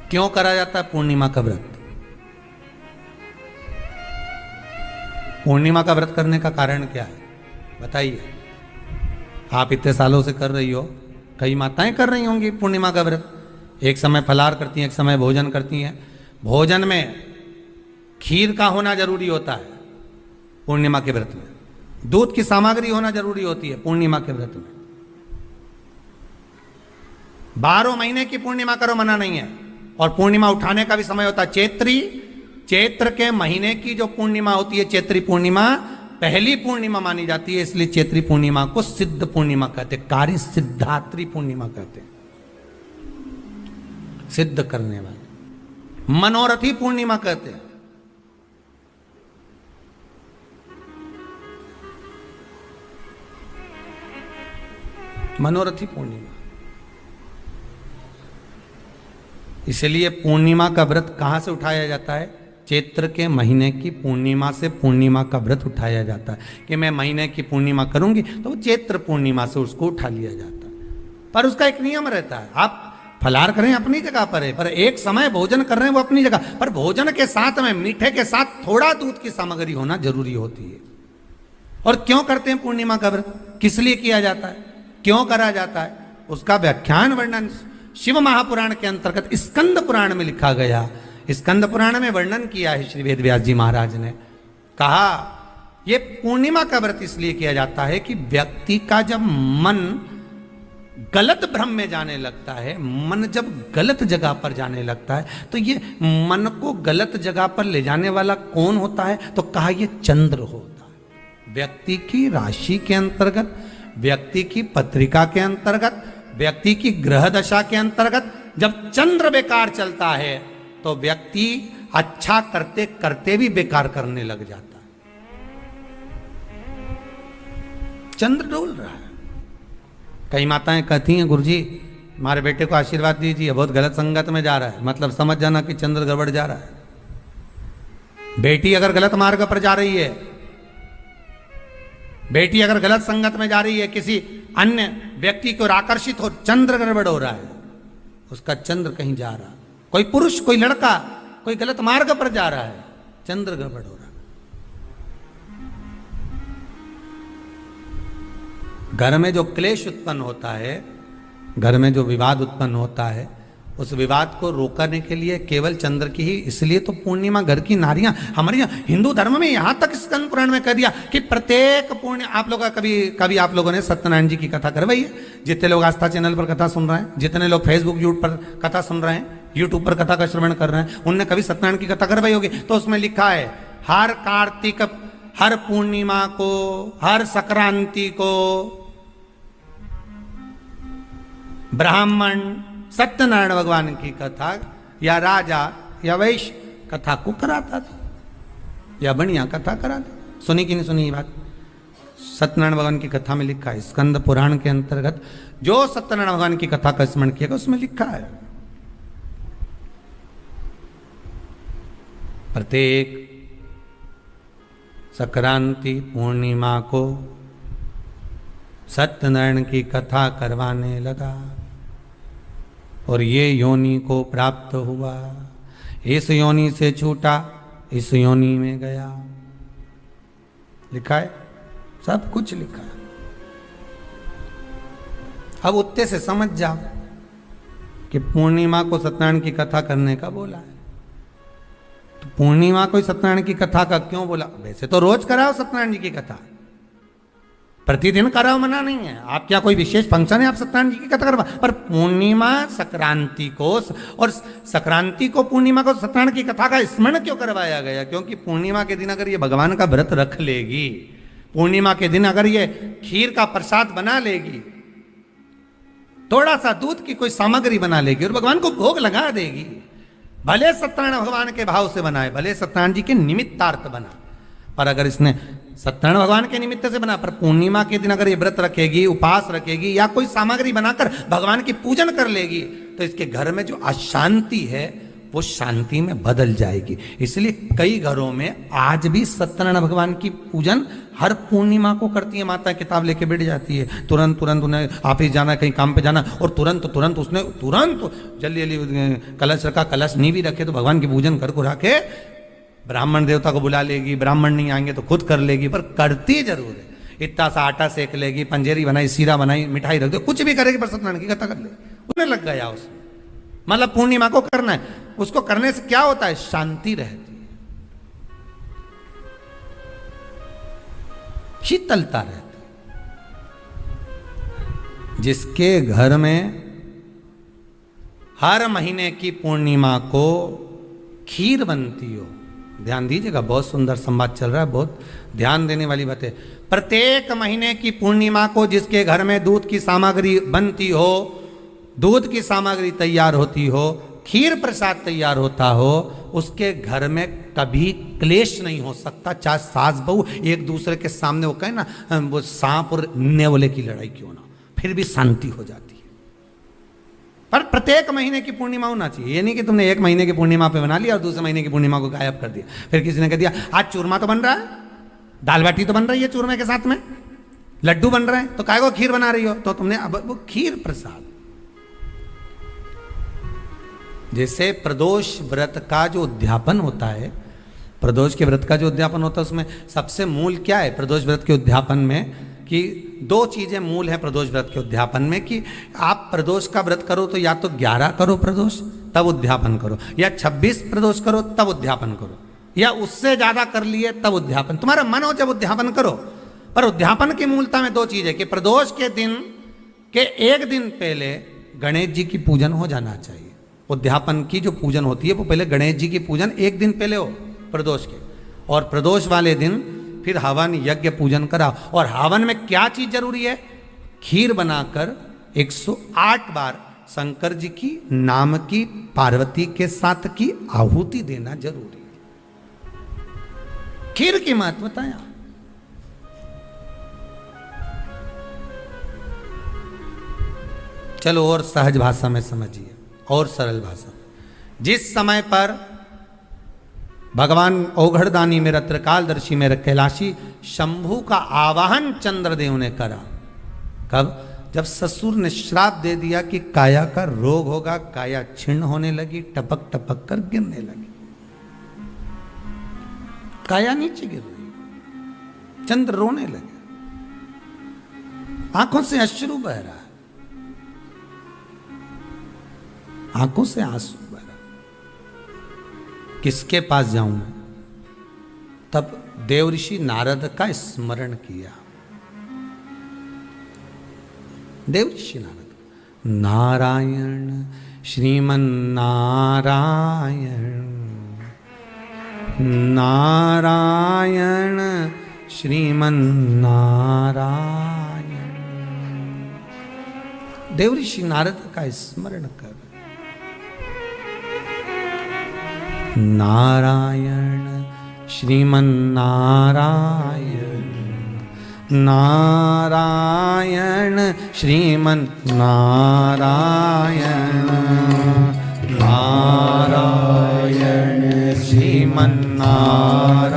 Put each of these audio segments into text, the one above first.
क्यों करा जाता है पूर्णिमा का व्रत? पूर्णिमा का व्रत करने का कारण क्या है बताइए? आप इतने सालों से कर रही हो, कई माताएं कर रही होंगी पूर्णिमा का व्रत। एक समय फलाहार करती हैं, एक समय भोजन करती हैं। भोजन में खीर का होना जरूरी होता है पूर्णिमा के व्रत में, दूध की सामग्री होना जरूरी होती है पूर्णिमा के व्रत में। 12 महीने की पूर्णिमा करो मना नहीं है, और पूर्णिमा उठाने का भी समय होता है चैत्र के महीने की जो पूर्णिमा होती है, चैत्री पूर्णिमा पहली पूर्णिमा मानी जाती है, इसलिए चैत्री पूर्णिमा को सिद्ध पूर्णिमा कहते, कार्य सिद्धात्री पूर्णिमा कहते, सिद्ध करने वाले, मनोरथी पूर्णिमा कहते हैं। मनोरथी पूर्णिमा। इसलिए पूर्णिमा का व्रत कहां से उठाया जाता है? चैत्र के महीने की पूर्णिमा से पूर्णिमा का व्रत उठाया जाता है कि मैं महीने की पूर्णिमा करूंगी तो वो चैत्र पूर्णिमा से उसको उठा लिया जाता है। पर उसका एक नियम रहता है, आप फलाहार करें अपनी जगह पर है, पर एक समय भोजन कर रहे हैं वो अपनी जगह पर, भोजन के साथ में मीठे के साथ थोड़ा दूध की सामग्री होना जरूरी होती है। और क्यों करते हैं पूर्णिमा का व्रत, किस लिए किया जाता है, क्यों करा जाता है, उसका व्याख्यान वर्णन शिव महापुराण के अंतर्गत स्कंद पुराण में लिखा गया। स्कंद पुराण में वर्णन किया है श्री वेद व्यास जी महाराज ने। कहा ये पूर्णिमा का व्रत इसलिए किया जाता है कि व्यक्ति का जब मन गलत भ्रम में जाने लगता है, मन जब गलत जगह पर जाने लगता है, तो ये मन को गलत जगह पर ले जाने वाला कौन होता है? तो कहा ये चंद्र होता है। व्यक्ति की राशि के अंतर्गत, व्यक्ति की पत्रिका के अंतर्गत, व्यक्ति की ग्रह दशा के अंतर्गत जब चंद्र बेकार चलता है तो व्यक्ति अच्छा करते करते भी बेकार करने लग जाता है। चंद्र डोल रहा है। कई माताएं कहती हैं गुरुजी हमारे बेटे को आशीर्वाद दीजिए, बहुत गलत संगत में जा रहा है, मतलब समझ जाना कि चंद्र गड़बड़ जा रहा है। बेटी अगर गलत मार्ग पर जा रही है, बेटी अगर गलत संगत में जा रही है, किसी अन्य व्यक्ति की ओर आकर्षित हो, चंद्र गड़बड़ हो रहा है, उसका चंद्र कहीं जा रहा है। कोई पुरुष, कोई लड़का कोई गलत मार्ग पर जा रहा है, चंद्र गड़बड़ हो रहा है। घर में जो क्लेश उत्पन्न होता है, घर में जो विवाद उत्पन्न होता है, उस विवाद को रोकने के लिए केवल चंद्र की ही, इसलिए तो पूर्णिमा घर की नारियां, हमारे हिंदू धर्म में यहां तक स्कंद पुराण में कह दिया कि प्रत्येक आप लोग कभी आप लोगों ने सत्यनारायण जी की कथा करवाई है? जितने लोग आस्था चैनल पर कथा सुन रहे हैं, जितने लोग फेसबुक यूट्यूब पर कथा सुन रहे हैं, यूट्यूब पर कथा का श्रवण कर रहे हैं, उनने कभी सत्यनारायण की कथा करवाई होगी। तो उसमें लिखा है हर कार्तिक, हर पूर्णिमा को, हर संक्रांति को ब्राह्मण सत्यनारायण भगवान की कथा या राजा या वैश्य कथा को कराता था, या बढ़िया कथा कराता। सुनी कि नहीं सुनी ये बात? सत्यनारायण भगवान की कथा में लिखा है, स्कंद पुराण के अंतर्गत जो सत्यनारायण भगवान की कथा का स्मरण किया उसमें लिखा है प्रत्येक संक्रांति पूर्णिमा को सत्यनारायण की कथा करवाने लगा और ये योनि को प्राप्त हुआ, इस योनि से छूटा, इस योनि में गया। लिखा है, सब कुछ लिखा है। अब उत्ते से समझ जाओ कि पूर्णिमा को सत्यनारायण की कथा करने का बोला है, तो पूर्णिमा को सत्यनारायण की कथा का क्यों बोला? वैसे तो रोज कराओ सत्यनारायण जी की कथा, प्रतिदिन कराओ, मना नहीं है। आप क्या कोई विशेष फंक्शन है आप सत्यनारायण जी की कथा करवा, पर पूर्णिमा संक्रांति को और संक्रांति को पूर्णिमा को सत्यनारायण की कथा का स्मरण क्यों करवाया गया? क्योंकि पूर्णिमा के दिन अगर ये भगवान का व्रत रख लेगी, पूर्णिमा के दिन अगर ये खीर का प्रसाद बना लेगी, थोड़ा सा दूध की कोई सामग्री बना लेगी और भगवान को भोग लगा देगी, भले सत्यनारायण भगवान के भाव से बनाए, भले सत्यनारायण जी के निमित्तार्थ बना, पर अगर इसने सत्यनारायण भगवान के निमित्त से बना, पर पूर्णिमा के दिन अगर ये व्रत रखेगी, उपास रखेगी या कोई सामग्री बनाकर भगवान की पूजन कर लेगी, तो इसके घर में जो अशांति है वो शांति में बदल जाएगी। इसलिए कई घरों में आज भी सत्यनारायण भगवान की पूजन हर पूर्णिमा को करती है। माता किताब लेके बैठ जाती है, तुरंत तुरंत उन्हें ऑफिस जाना, कहीं काम पे जाना, और तुरंत तुरंत उसने तुरंत जल्दी जल्दी कलश रखा, कलश नहीं भी रखे तो भगवान की पूजन कर को रखे, ब्राह्मण देवता को बुला लेगी, ब्राह्मण नहीं आएंगे तो खुद कर लेगी, पर करती जरूर है। इतना सा आटा सेक लेगी, पंजेरी बनाई, सीरा बनाई, मिठाई रख दो, कुछ भी करेगी पर सत्यनारायण की कथा कर ले, उन्हें लग गया उसमें। मतलब पूर्णिमा को करना है, उसको करने से क्या होता है, शांति रहती है, शीतलता रहती है। जिसके घर में हर महीने की पूर्णिमा को खीर बनती हो, ध्यान दीजिएगा, बहुत सुंदर संवाद चल रहा है, बहुत ध्यान देने वाली बात है। प्रत्येक महीने की पूर्णिमा को जिसके घर में दूध की सामग्री बनती हो, दूध की सामग्री तैयार होती हो, खीर प्रसाद तैयार होता हो, उसके घर में कभी क्लेश नहीं हो सकता। चाहे सास बहू एक दूसरे के सामने वो कहे ना, वो सांप और नेवले की लड़ाई क्यों ना, फिर भी शांति हो जाती है। पर प्रत्येक महीने की पूर्णिमा होना चाहिए। ये नहीं कि तुमने एक महीने की पूर्णिमा पे बना लिया और दूसरे महीने की पूर्णिमा को गायब कर दिया। फिर किसी ने कह दिया आज चूरमा तो बन रहा है, दाल बाटी तो बन रही है चूरमे के साथ में, लड्डू बन रहे हैं, तो काय को खीर बना रही हो, तो तुमने अब वो खीर प्रसाद। जैसे प्रदोष व्रत का जो उद्यापन होता है, प्रदोष के व्रत का जो उद्यापन होता है, उसमें सबसे मूल क्या है प्रदोष व्रत के उद्यापन में, कि दो चीजें मूल है प्रदोष व्रत के उद्यापन में, कि आप प्रदोष का व्रत करो तो या तो 11 करो प्रदोष तब उद्यापन करो, या 26 प्रदोष करो तब उद्यापन करो, या उससे ज्यादा कर लिए तब उद्यापन, तुम्हारा मन हो जब उद्यापन करो। पर उद्यापन की मूलता में दो चीजें, कि प्रदोष के दिन के एक दिन पहले गणेश जी की पूजन हो जाना चाहिए। उद्यापन की जो पूजन होती है वो पहले गणेश जी की पूजन एक दिन पहले हो प्रदोष के, और प्रदोष वाले दिन फिर हवन यज्ञ पूजन करा। और हवन में क्या चीज जरूरी है, खीर बनाकर 108 बार शंकर जी की नाम की पार्वती के साथ की आहुति देना जरूरी है। खीर की महत्वता है। चलो और सहज भाषा में समझिए, और सरल भाषा। जिस समय पर भगवान औघड़दानी मेरा त्रिकालदर्शी मेरा कैलाशी शंभु का आवाहन चंद्रदेव ने करा, कब, जब ससुर ने श्राप दे दिया कि काया का रोग होगा, काया छिन्न होने लगी, टपक टपक कर गिरने लगी, काया नीचे गिर रही, चंद्र रोने लगे, आंखों से अश्रु बह रहा है, आंखों से आंसू बह रहा, किसके पास जाऊं मैं। तब देवऋषि नारद का स्मरण किया। देवऋषि नारद, नारायण श्रीमन नारायण, नारायण श्रीमन नारायण। देवऋषि नारद का स्मरण कर, नारायण श्रीमन नारायण, नारायण श्रीमन नारायण, नारायण श्रीमन नारायण,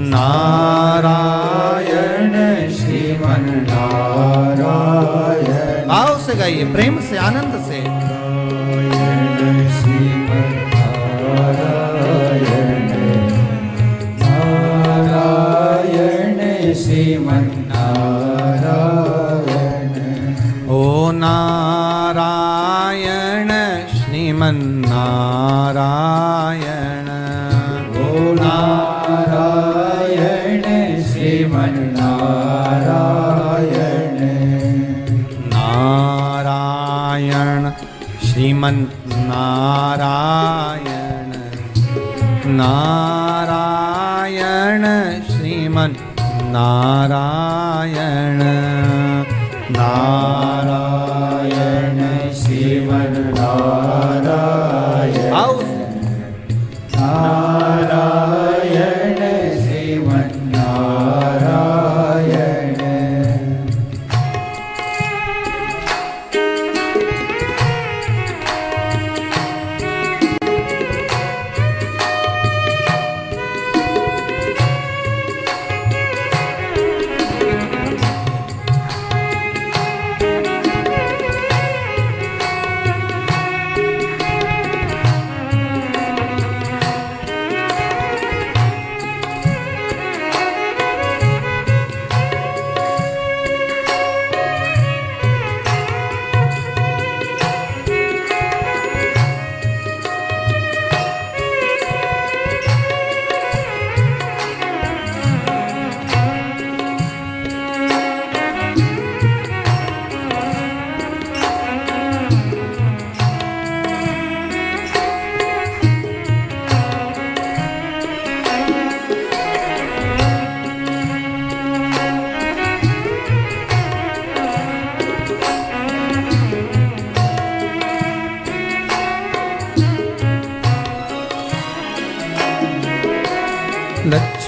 नारायण श्रीमन नारायण। भाव से गाइए, प्रेम से, आनंद से। श्रीमन नारायण, ओ नारायण श्रीमन नारायण, ओ नारायण श्रीमन नारायण, नारायण श्रीमन नारायण, नारायण श्रीमन नारायण, नारायण श्रीमन नारायण, नारायण श्रीमन नारायण।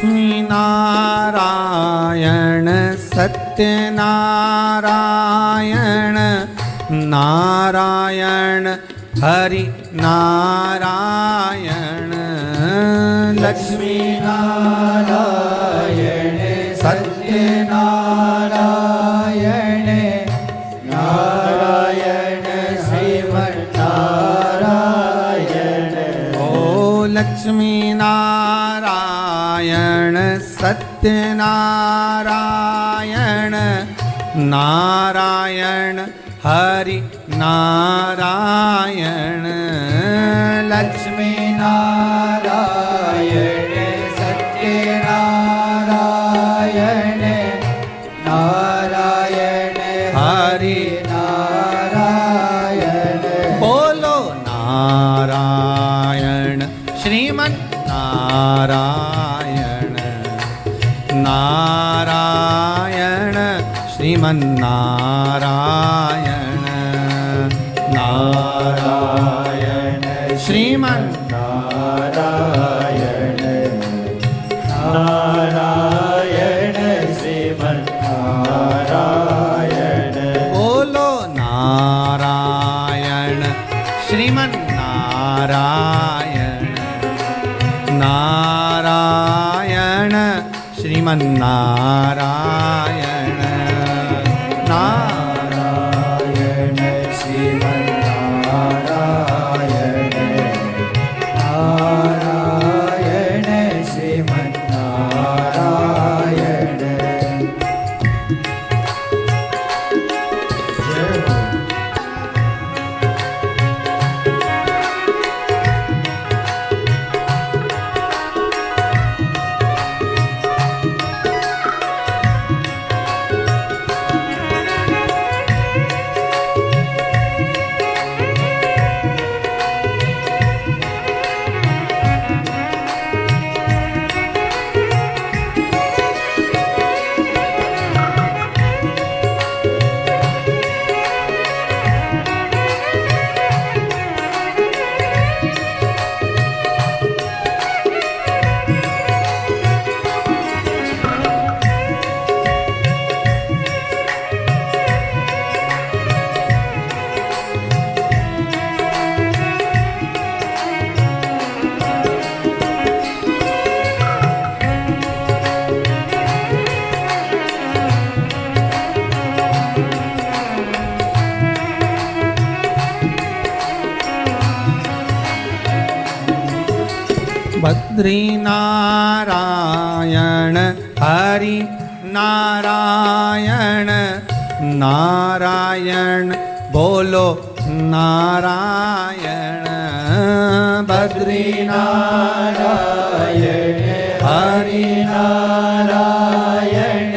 लक्ष्मी नारायण सत्यनारायण नारायण हरि नारायण लक्ष्मी नारायण सत्यनारायण नारायण श्रीमन्नारायण। ओ लक्ष्मी नारायण सत्यनारायण नारायण हरि नारायण लक्ष्मी नारायण सत्यनारायण नारायण हरि नारायण। बोलो नारायण श्रीमन नारायण नारायण श्रीमन नारायण नारायण श्रीमन नारायण नारायण श्रीमन्नारायण। बोलो नारायण श्रीमन नारायण नारायण श्रीमन नारायण नारायण श्रीमन्नारायण नारायण श्रीमन्नारायण। बद्री नारायण हरि नारायण नारायण बोलो नारायण बद्री नारायण हरि नारायण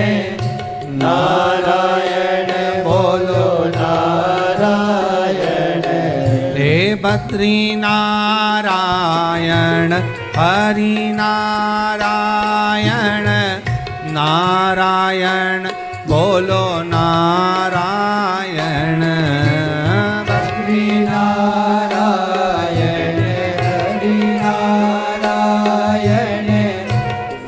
नारायण बोलो नारायण। हे बद्री नारायण हरि नारायण नारायण बोलो नारायण बद्री नारायण हरि नारायण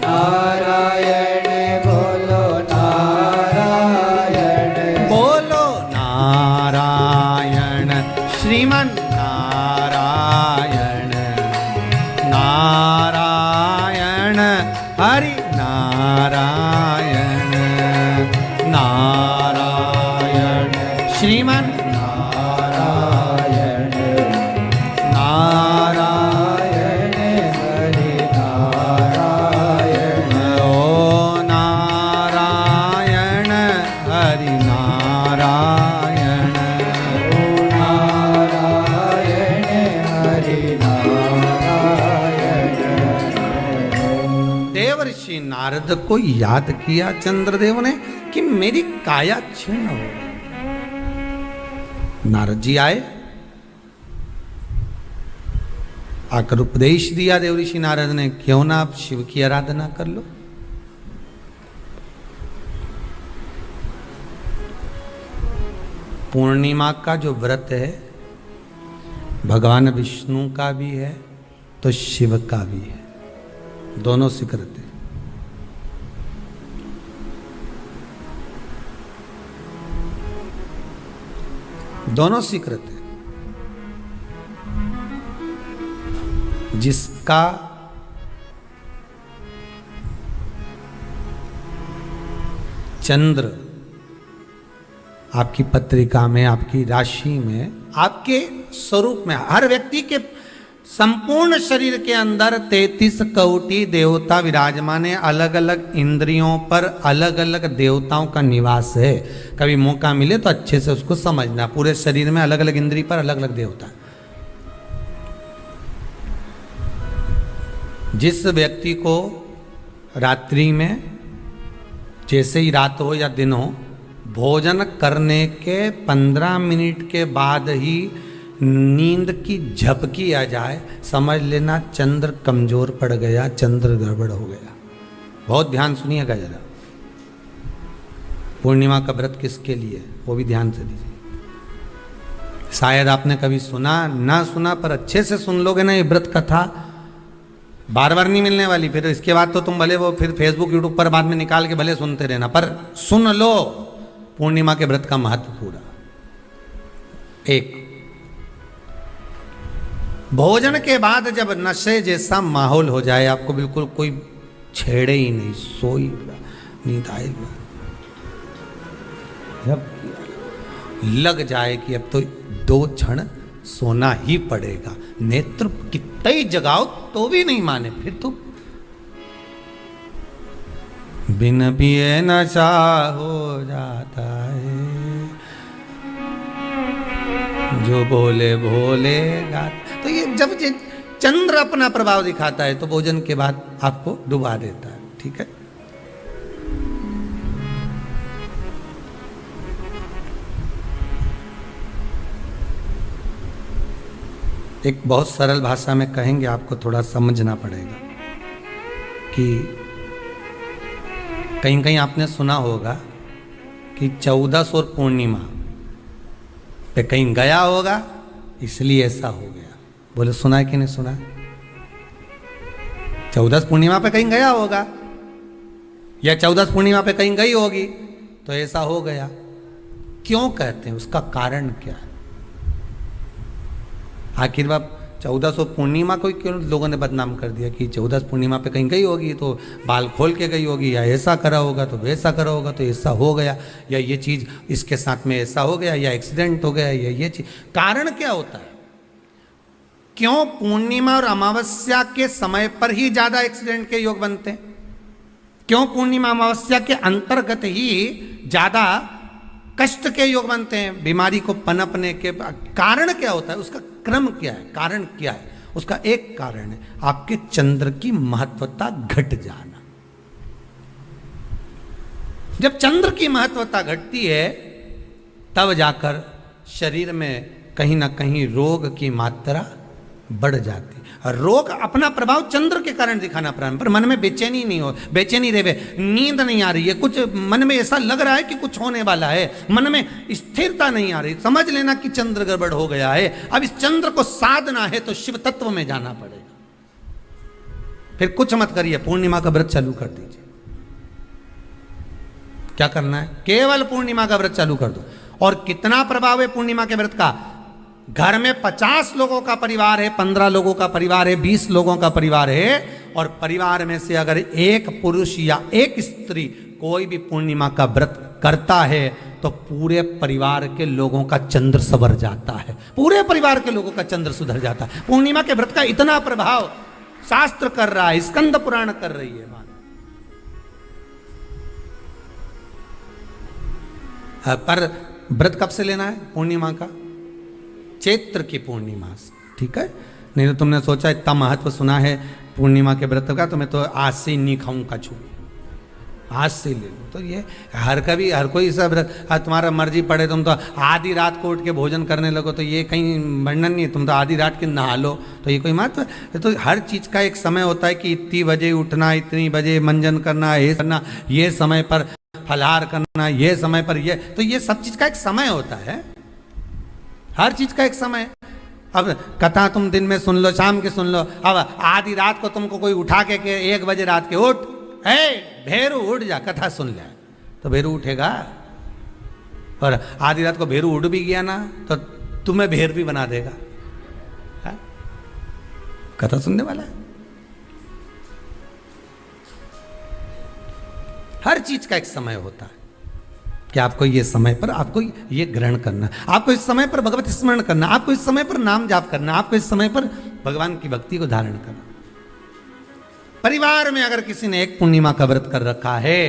नारायण बोलो नारायण। बोलो नारायण श्रीमन नारायण नारायण हरि नारायण नारायण श्रीमन नारायण नारायण हरि नारायण। ओ नारायण हरि नारायण ओ नारायण हरि नारायण। देवर्षि नारद को याद किया चंद्रदेव ने कि मेरी काया क्षीण हो गई। नारद जी आए, आकर उपदेश दिया देवऋषि नारद ने, क्यों ना आप शिव की आराधना कर लो। पूर्णिमा का जो व्रत है भगवान विष्णु का भी है तो शिव का भी है, दोनों से करते। दोनों स्वीकृत है। जिसका चंद्र आपकी पत्रिका में, आपकी राशि में, आपके स्वरूप में, हर व्यक्ति के संपूर्ण शरीर के अंदर 33 कोटि देवता विराजमान है। अलग अलग इंद्रियों पर अलग अलग देवताओं का निवास है। कभी मौका मिले तो अच्छे से उसको समझना। पूरे शरीर में अलग अलग इंद्रिय पर अलग अलग देवता। जिस व्यक्ति को रात्रि में, जैसे ही रात हो या दिन हो, भोजन करने के 15 मिनट के बाद ही नींद की झपकी आ जाए, समझ लेना चंद्र कमजोर पड़ गया, चंद्र गड़बड़ हो गया। बहुत ध्यान सुनिएगा जरा। पूर्णिमा का व्रत किसके लिए, वो भी ध्यान से दीजिए। शायद आपने कभी सुना ना सुना, पर अच्छे से सुन लोगे ना ये व्रत कथा, बार बार नहीं मिलने वाली। फिर इसके बाद तो तुम भले वो फिर फेसबुक यूट्यूब पर बाद में निकाल के भले सुनते रहना, पर सुन लो पूर्णिमा के व्रत का महत्व पूरा। एक, भोजन के बाद जब नशे जैसा माहौल हो जाए, आपको बिल्कुल कोई छेड़े ही नहीं, सोई नींद आएगा, जब लग जाए कि अब तो 2 क्षण सोना ही पड़ेगा, नेत्र कितना ही जगाओ तो भी नहीं माने, फिर तो बिन पिए नशा हो जाता है, जो बोले भोले गाता। तो ये जब ये चंद्र अपना प्रभाव दिखाता है तो भोजन के बाद आपको डुबा देता है। ठीक है, एक बहुत सरल भाषा में कहेंगे, आपको थोड़ा समझना पड़ेगा कि कहीं कहीं आपने सुना होगा कि 14 और पूर्णिमा पे कहीं गया होगा इसलिए ऐसा हो गया। बोले सुना है कि नहीं सुना? 14 पूर्णिमा पे कहीं गया होगा या 14 पूर्णिमा पे कहीं गई होगी तो ऐसा हो गया। क्यों कहते हैं, उसका कारण क्या है? आखिर बात 1400 पूर्णिमा को क्यों लोगों ने बदनाम कर दिया कि 14 पूर्णिमा पे कहीं गई होगी तो बाल खोल के गई होगी, या ऐसा करा होगा तो वैसा करा होगा तो ऐसा हो गया, या ये चीज़ इसके साथ में ऐसा हो गया, या एक्सीडेंट हो गया, या ये चीज़। कारण क्या होता है? क्यों पूर्णिमा और अमावस्या के समय पर ही ज़्यादा एक्सीडेंट के योग बनते हैं? क्यों पूर्णिमा अमावस्या के अंतर्गत ही ज़्यादा कष्ट के योग बनते हैं, बीमारी को पनपने के? कारण क्या होता है, उसका क्रम क्या है, कारण क्या है? उसका एक कारण है आपके चंद्र की महत्वता घट जाना। जब चंद्र की महत्वता घटती है तब जाकर शरीर में कहीं ना कहीं रोग की मात्रा बढ़ जाती। रोग अपना प्रभाव चंद्र के कारण दिखाना प्रारंभ, पर मन में बेचैनी नहीं हो, बेचैनी रहे, नींद नहीं आ रही है, कुछ मन में ऐसा लग रहा है कि कुछ होने वाला है, मन में स्थिरता नहीं आ रही, समझ लेना कि चंद्र गड़बड़ हो गया है। अब इस चंद्र को साधना है तो शिव तत्व में जाना पड़ेगा। फिर कुछ मत करिए, पूर्णिमा का व्रत चालू कर दीजिए। क्या करना है? केवल पूर्णिमा का व्रत चालू कर दो। और कितना प्रभाव है पूर्णिमा के व्रत का? घर में 50 लोगों का परिवार है, 15 लोगों का परिवार है, 20 लोगों का परिवार है, और परिवार में से अगर एक पुरुष या एक स्त्री कोई भी पूर्णिमा का व्रत करता है तो पूरे परिवार के लोगों का चंद्र संवर जाता है, पूरे परिवार के लोगों का चंद्र सुधर जाता है। पूर्णिमा के व्रत का इतना प्रभाव शास्त्र कर रहा है, स्कंद पुराण कर रही है। पर व्रत कब से लेना है पूर्णिमा का? चैत्र की पूर्णिमा से, ठीक है? नहीं तो तुमने सोचा इतना महत्व सुना है पूर्णिमा के व्रत का तो मैं तो आज से ही नहीं खाऊं कछू, आज से ले लूँ। तो ये हर कोई सब तुम्हारा मर्जी पड़े, तुम तो आधी रात को उठ के भोजन करने लगो तो ये कहीं वर्णन नहीं है। तुम तो आधी रात के नहा लो तो ये कोई महत्व? तो हर चीज़ का एक समय होता है कि इतनी बजे उठना, इतनी बजे मंजन करना, ये करना, ये समय पर फलाहार करना, ये समय पर ये, तो ये सब चीज़ का एक समय होता है, हर चीज का एक समय। अब कथा तुम दिन में सुन लो, शाम के सुन लो, अब आधी रात को तुमको कोई उठा के 1 बजे रात के उठ, भेरू उठ जा, कथा सुन ले, तो भेरू उठेगा? और आधी रात को भेरू उड़ भी गया ना तो तुम्हें भेर भी बना देगा। हाँ? कथा सुनने वाला है। हर चीज का एक समय होता है कि आपको ये समय पर आपको ये ग्रहण करना, आपको इस समय पर भगवत स्मरण करना, आपको इस समय पर नाम जाप करना, आपको इस समय पर भगवान की भक्ति को धारण करना। परिवार में अगर किसी ने एक पूर्णिमा का व्रत कर रखा है,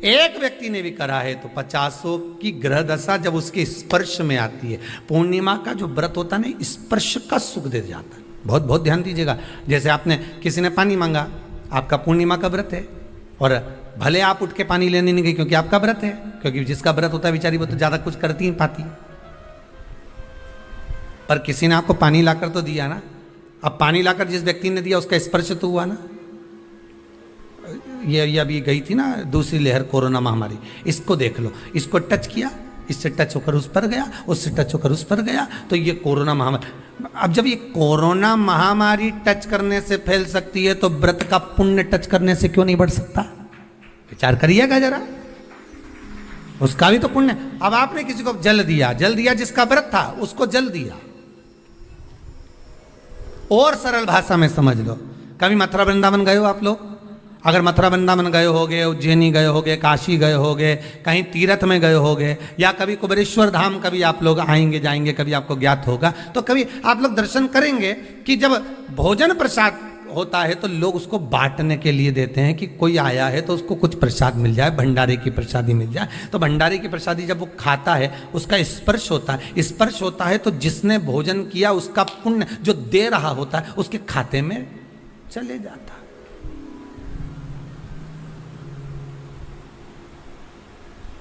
एक व्यक्ति ने भी करा है, तो 50 की ग्रह दशा जब उसके स्पर्श में आती है, पूर्णिमा का जो व्रत होता है ना, स्पर्श का सुख दे जाता है। बहुत बहुत ध्यान दीजिएगा। जैसे आपने किसी ने पानी मांगा, आपका पूर्णिमा का व्रत है, और भले आप उठ के पानी लेने नहीं गए क्योंकि आपका व्रत है, क्योंकि जिसका व्रत होता है बेचारी वो तो ज्यादा कुछ करती नहीं पाती, पर किसी ने आपको पानी लाकर तो दिया ना। अब पानी लाकर जिस व्यक्ति ने दिया उसका स्पर्श तो हुआ ना। ये अभी गई थी ना दूसरी लहर कोरोना महामारी, इसको देख लो, इसको टच किया, इससे टच होकर उस पर गया, उससे टच होकर उस पर गया, तो ये कोरोना महामारी। अब जब ये कोरोना महामारी टच करने से फैल सकती है, तो व्रत का पुण्य टच करने से क्यों नहीं बढ़ सकता? विचार करिएगा जरा, उसका भी तो पुण्य। अब आपने किसी को जल दिया, जिसका व्रत था उसको जल दिया। और सरल भाषा में समझ लो, कभी मथुरा वृंदावन गए हो आप लोग? अगर मथुरा वृंदावन गए होगे, उज्जैनी गए होगे, काशी गए होगे, कहीं तीर्थ में गए होगे, या कभी कुबेरेश्वर धाम कभी आप लोग आएंगे जाएंगे, कभी आपको ज्ञात होगा, तो कभी आप लोग दर्शन करेंगे कि जब भोजन प्रसाद होता है तो लोग उसको बांटने के लिए देते हैं कि कोई आया है तो उसको कुछ प्रसाद मिल जाए, भंडारे की प्रसादी मिल जाए। तो भंडारे की प्रसादी जब वो खाता है, उसका स्पर्श होता है, स्पर्श होता है तो जिसने भोजन किया उसका पुण्य जो दे रहा होता है उसके खाते में चले जाता है।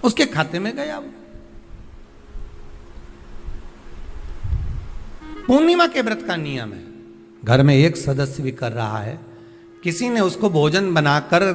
उसके खाते में गया वो। पूर्णिमा के व्रत का नियम है, घर में एक सदस्य भी कर रहा है, किसी ने उसको भोजन बनाकर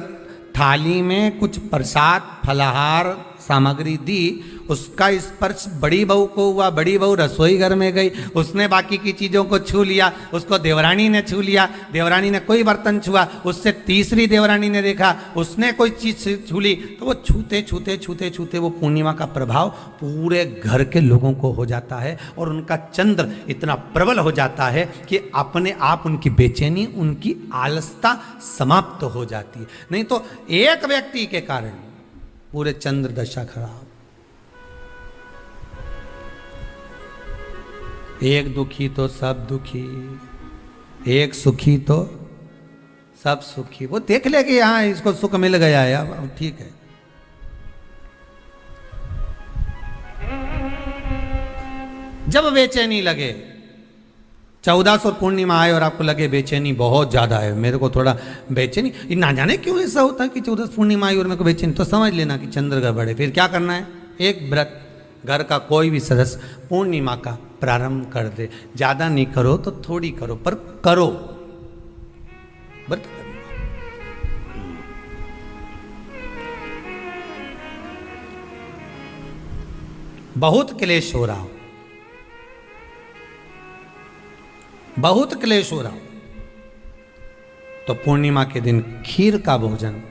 थाली में कुछ प्रसाद फलाहार सामग्री दी, उसका स्पर्श बड़ी बहू को हुआ, बड़ी बहू रसोई घर में गई, उसने बाकी की चीज़ों को छू लिया, उसको देवरानी ने छू लिया, देवरानी ने कोई बर्तन छुआ, उससे तीसरी देवरानी ने देखा, उसने कोई चीज़ छू ली, तो वो छूते छूते छूते छूते वो पूर्णिमा का प्रभाव पूरे घर के लोगों को हो जाता है, और उनका चंद्र इतना प्रबल हो जाता है कि अपने आप उनकी बेचैनी, उनकी आलसता समाप्त हो जाती है। नहीं तो एक व्यक्ति के कारण पूरे चंद्र दशा खराब। एक दुखी तो सब दुखी, एक सुखी तो सब सुखी। वो देख ले कि हाँ इसको सुख मिल गया है, अब ठीक है। जब बेचैनी लगे, 14 और पूर्णिमा आए और आपको लगे बेचैनी बहुत ज्यादा है, मेरे को थोड़ा बेचैनी, ना जाने क्यों ऐसा होता है कि 14 पूर्णिमा आई और मेरे को बेचैनी, तो समझ लेना कि चंद्र गड़बड़ है। फिर क्या करना है? एक व्रत घर का कोई भी सदस्य पूर्णिमा का प्रारंभ कर दे। ज्यादा नहीं करो तो थोड़ी करो, पर करो, व्रत करो। बहुत क्लेश हो रहा हो, बहुत क्लेश हो रहा हो, तो पूर्णिमा के दिन खीर का भोजन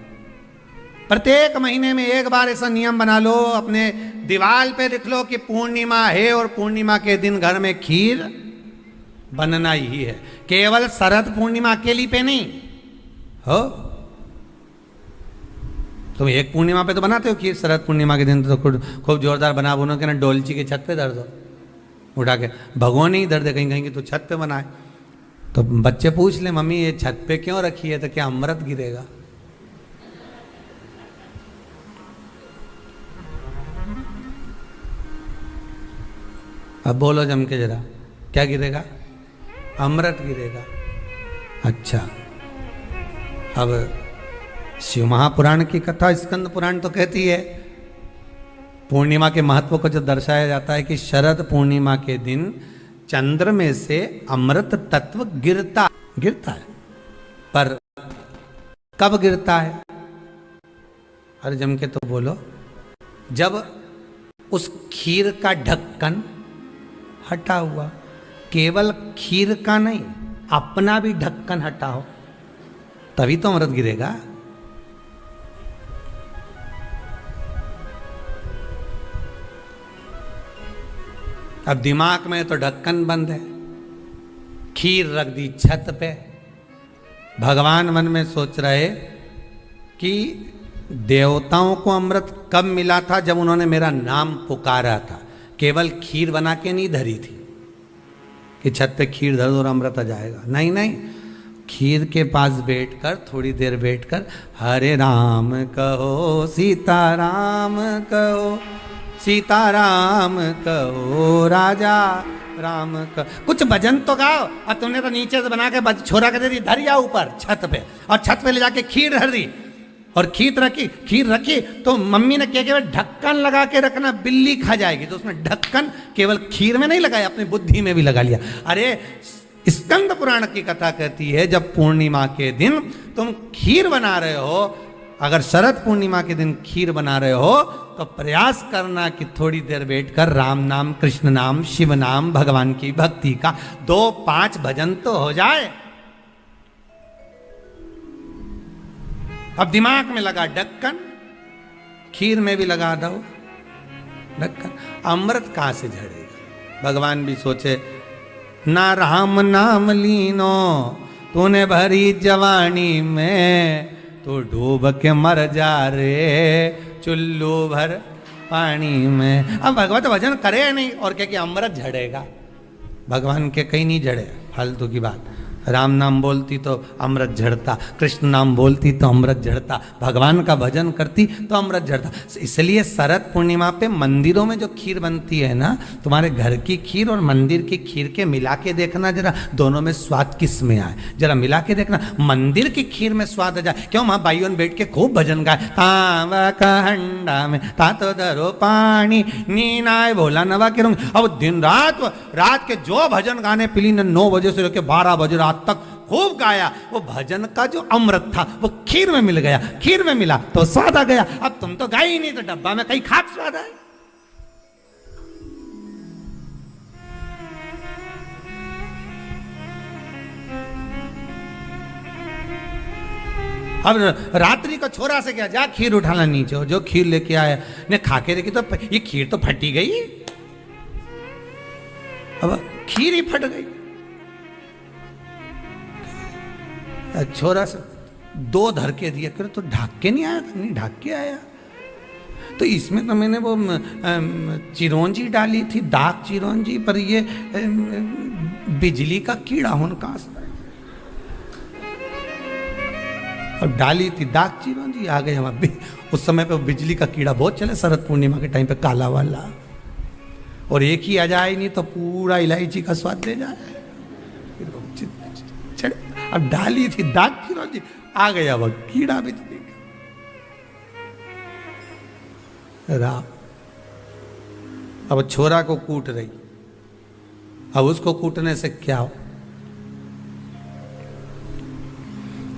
प्रत्येक महीने में एक बार ऐसा नियम बना लो, अपने दीवार पे लिख लो कि पूर्णिमा है और पूर्णिमा के दिन घर में खीर बनना ही है। केवल शरद पूर्णिमा अकेली पे नहीं हो, तुम एक पूर्णिमा पे तो बनाते हो खीर, शरद पूर्णिमा के दिन तो खूब जोरदार बना बुना के ना डोलची के छत पे धर दो, उठा के भगवान ही धर दे, कहीं कहीं की तो छत पे बनाए। तो बच्चे पूछ ले मम्मी ये छत पे क्यों रखी है, तो क्या अमृत गिरेगा? अब बोलो जम के जरा, क्या गिरेगा? अमृत गिरेगा। अच्छा, अब शिव महापुराण की कथा स्कंद पुराण तो कहती है, पूर्णिमा के महत्व को जो दर्शाया जाता है कि शरद पूर्णिमा के दिन चंद्र में से अमृत तत्व गिरता है, पर कब गिरता है? अरे जम के तो बोलो, जब उस खीर का ढक्कन हटा हुआ, केवल खीर का नहीं अपना भी ढक्कन हटाओ, तभी तो अमृत गिरेगा। अब दिमाग में तो ढक्कन बंद है, खीर रख दी छत पे। भगवान मन में सोच रहे कि देवताओं को अमृत कब मिला था? जब उन्होंने मेरा नाम पुकारा था। केवल खीर बना के नहीं धरी थी कि छत पे खीर धर दो और अमृत आ जाएगा। नहीं नहीं, खीर के पास बैठकर थोड़ी देर बैठकर हरे राम कहो सीताराम कहो, सीताराम कहो राजा राम का कुछ भजन तो गाओ। और तुमने तो नीचे से बना के छोरा के दे दी, धर या ऊपर छत पे, और छत पे ले जाके खीर धर दी और खीर रखी तो मम्मी ने क्या केवल ढक्कन लगा के रखना, बिल्ली खा जाएगी। तो उसने ढक्कन केवल खीर में नहीं लगाया, अपनी बुद्धि में भी लगा लिया। अरे स्कंद पुराण की कथा कहती है जब पूर्णिमा के दिन तुम खीर बना रहे हो, अगर शरद पूर्णिमा के दिन खीर बना रहे हो तो प्रयास करना कि थोड़ी देर बैठकर राम नाम, कृष्ण नाम, शिव नाम, भगवान की भक्ति का 2-5 भजन तो हो जाए। अब दिमाग में लगा ढक्कन, खीर में भी लगा दो ढक्कन, अमृत कहां से झड़ेगा? भगवान भी सोचे ना राम नाम लीनो तूने भरी जवानी में, तो डूब के मर जा रे चुल्लू भर पानी में। अब भगवत भजन करे नहीं और क्या कि अमृत झड़ेगा? भगवान के कहीं नहीं झड़े, फालतू की बात। राम नाम बोलती तो अमृत झड़ता, कृष्ण नाम बोलती तो अमृत झड़ता, भगवान का भजन करती तो अमृत झड़ता। इसलिए शरद पूर्णिमा पे मंदिरों में जो खीर बनती है ना, तुम्हारे घर की खीर और मंदिर की खीर के मिला के देखना जरा, दोनों में स्वाद किस में आए जरा मिला के देखना। मंदिर की खीर में स्वाद आ जाए। क्यों? वहां भाइयों ने बैठ के खूब भजन गाए, तांबा का हंडा में तातो धरो पानी नीनाए भोला नवा के रंग। अब दिन रात के जो भजन गाने पिली ने 9 बजे से लेकर 12 बजे रात तक खूब गाया, वो भजन का जो अमृत था वो खीर में मिल गया, खीर में मिला तो स्वाद आ गया। अब तुम तो गाई ही नहीं, तो डब्बा में कहीं खाक स्वाद आए। अब रात्रि को छोरा से क्या, जा खीर उठाना नीचे, जो खीर लेके आया ने खा के देखी तो ये खीर तो फटी गई। अब खीर ही फट गई। छोरा से 2 धर के दिया, कर तो ढाक के नहीं आया था? नहीं ढाक के आया। तो इसमें तो मैंने वो चिरौंजी डाली थी, दाग चिरौंजी, पर ये बिजली का कीड़ा उनका और डाली थी दाग चिरौंजी, आ गए हम। उस समय पे बिजली का कीड़ा बहुत चले, शरद पूर्णिमा के टाइम पे काला वाला, और एक ही आ जाए नहीं तो पूरा इलायची का स्वाद दे जाए। अब डाली थी दाग चिरौंजी, आ गया वह कीड़ा भी राम। अब छोरा को कूट रही, अब उसको कूटने से क्या हो?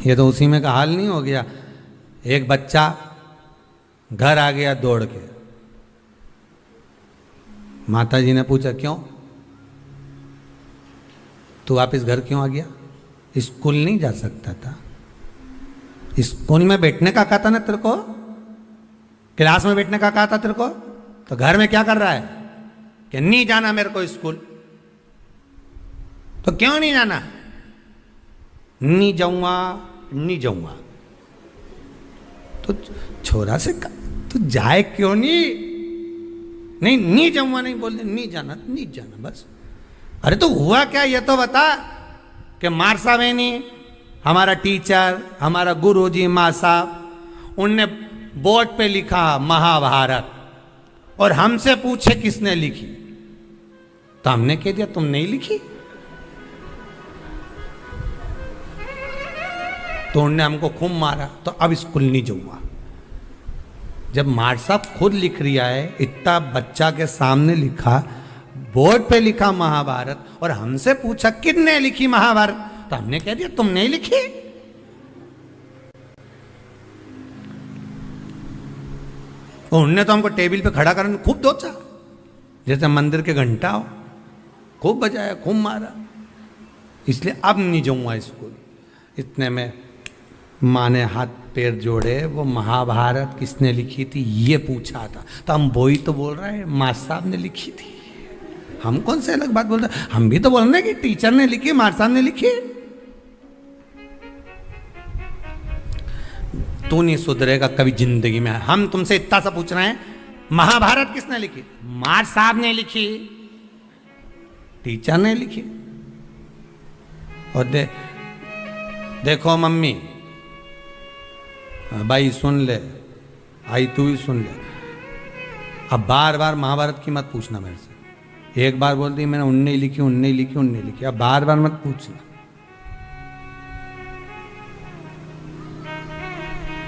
ये तो उसी में का हाल नहीं हो गया। एक बच्चा घर आ गया दौड़ के, माता जी ने पूछा क्यों तू वापिस घर क्यों आ गया? स्कूल नहीं जा सकता था? स्कूल में बैठने का कहा था ना तेरे को, क्लास में बैठने का कहा था तेरे को, तो घर में क्या कर रहा है कि नहीं जाना मेरे को स्कूल? तो क्यों नहीं जाना? नहीं जाऊंगा, नहीं जाऊंगा। तो छोरा से तू जाए क्यों नहीं? नहीं जाऊंगा, नहीं बोल दे, नहीं जाना, नहीं जाना बस। अरे तो हुआ क्या ये तो बता। कि मारसा बेनी हमारा टीचर, हमारा गुरुजी, माँ साहब, उनने बोर्ड पे लिखा महाभारत, और हमसे पूछे किसने लिखी, तो हमने कह दिया तुम नहीं लिखी। तो उन्होंने हमको खूब मारा, तो अब स्कूल नहीं जाऊंगा। जब मार साहब खुद लिख रिया है, इतना बच्चा के सामने लिखा, बोर्ड पे लिखा महाभारत, और हमसे पूछा किसने लिखी महाभारत, तो हमने कह दिया तुम नहीं लिखी। और उनने तो हमको टेबल पे खड़ा करने खूब दोचा, जैसे मंदिर के घंटा हो, खूब बजाया, खूब मारा। इसलिए अब नहीं जाऊंगा स्कूल। इतने में माँ ने हाथ पैर जोड़े, वो महाभारत किसने लिखी थी ये पूछा था, तो हम वही तो बोल रहे हैं माँ साहब ने लिखी थी। हम कौन से अलग बात बोल रहे, हम भी तो बोल रहे हैं कि टीचर ने लिखी, मार साहब ने लिखी। तू नहीं सुधरेगा कभी जिंदगी में। हम तुमसे इतना सा पूछ रहे हैं, महाभारत किसने लिखी? मार साहब ने लिखी, टीचर ने लिखी। और देखो मम्मी, भाई सुन ले, आई तू भी सुन ले, अब बार बार महाभारत की मत पूछना मेरे से। एक बार बोल दी मैंने उनने लिखी, उनने लिखी, उनने लिखी, अब बार बार मत पूछना।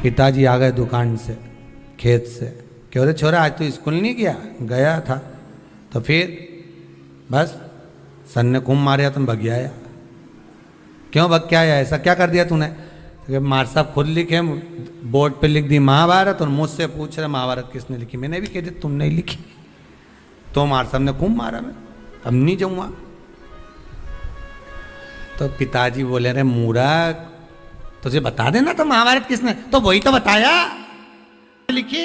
पिताजी आ गए दुकान से, खेत से, क्यों रे छोरा आज तू स्कूल नहीं गया? गया था। तो फिर बस सन ने खूब मारे, तुम भग आया। क्यों भग के आया? ऐसा क्या कर दिया तूने? तो मार साहब खुद लिखे, बोर्ड पे लिख दी महाभारत, और मुझसे पूछ रहे महाभारत किसने लिखी। मैंने भी कह दी तुमने ही लिखी। तो मार साहब ने खूब मारा, मैं अब नहीं जाऊंगा। तो पिताजी बोले रे मूर्ख, तुझे बता देना तो महाभारत किसने, तो वही तो बताया लिखी।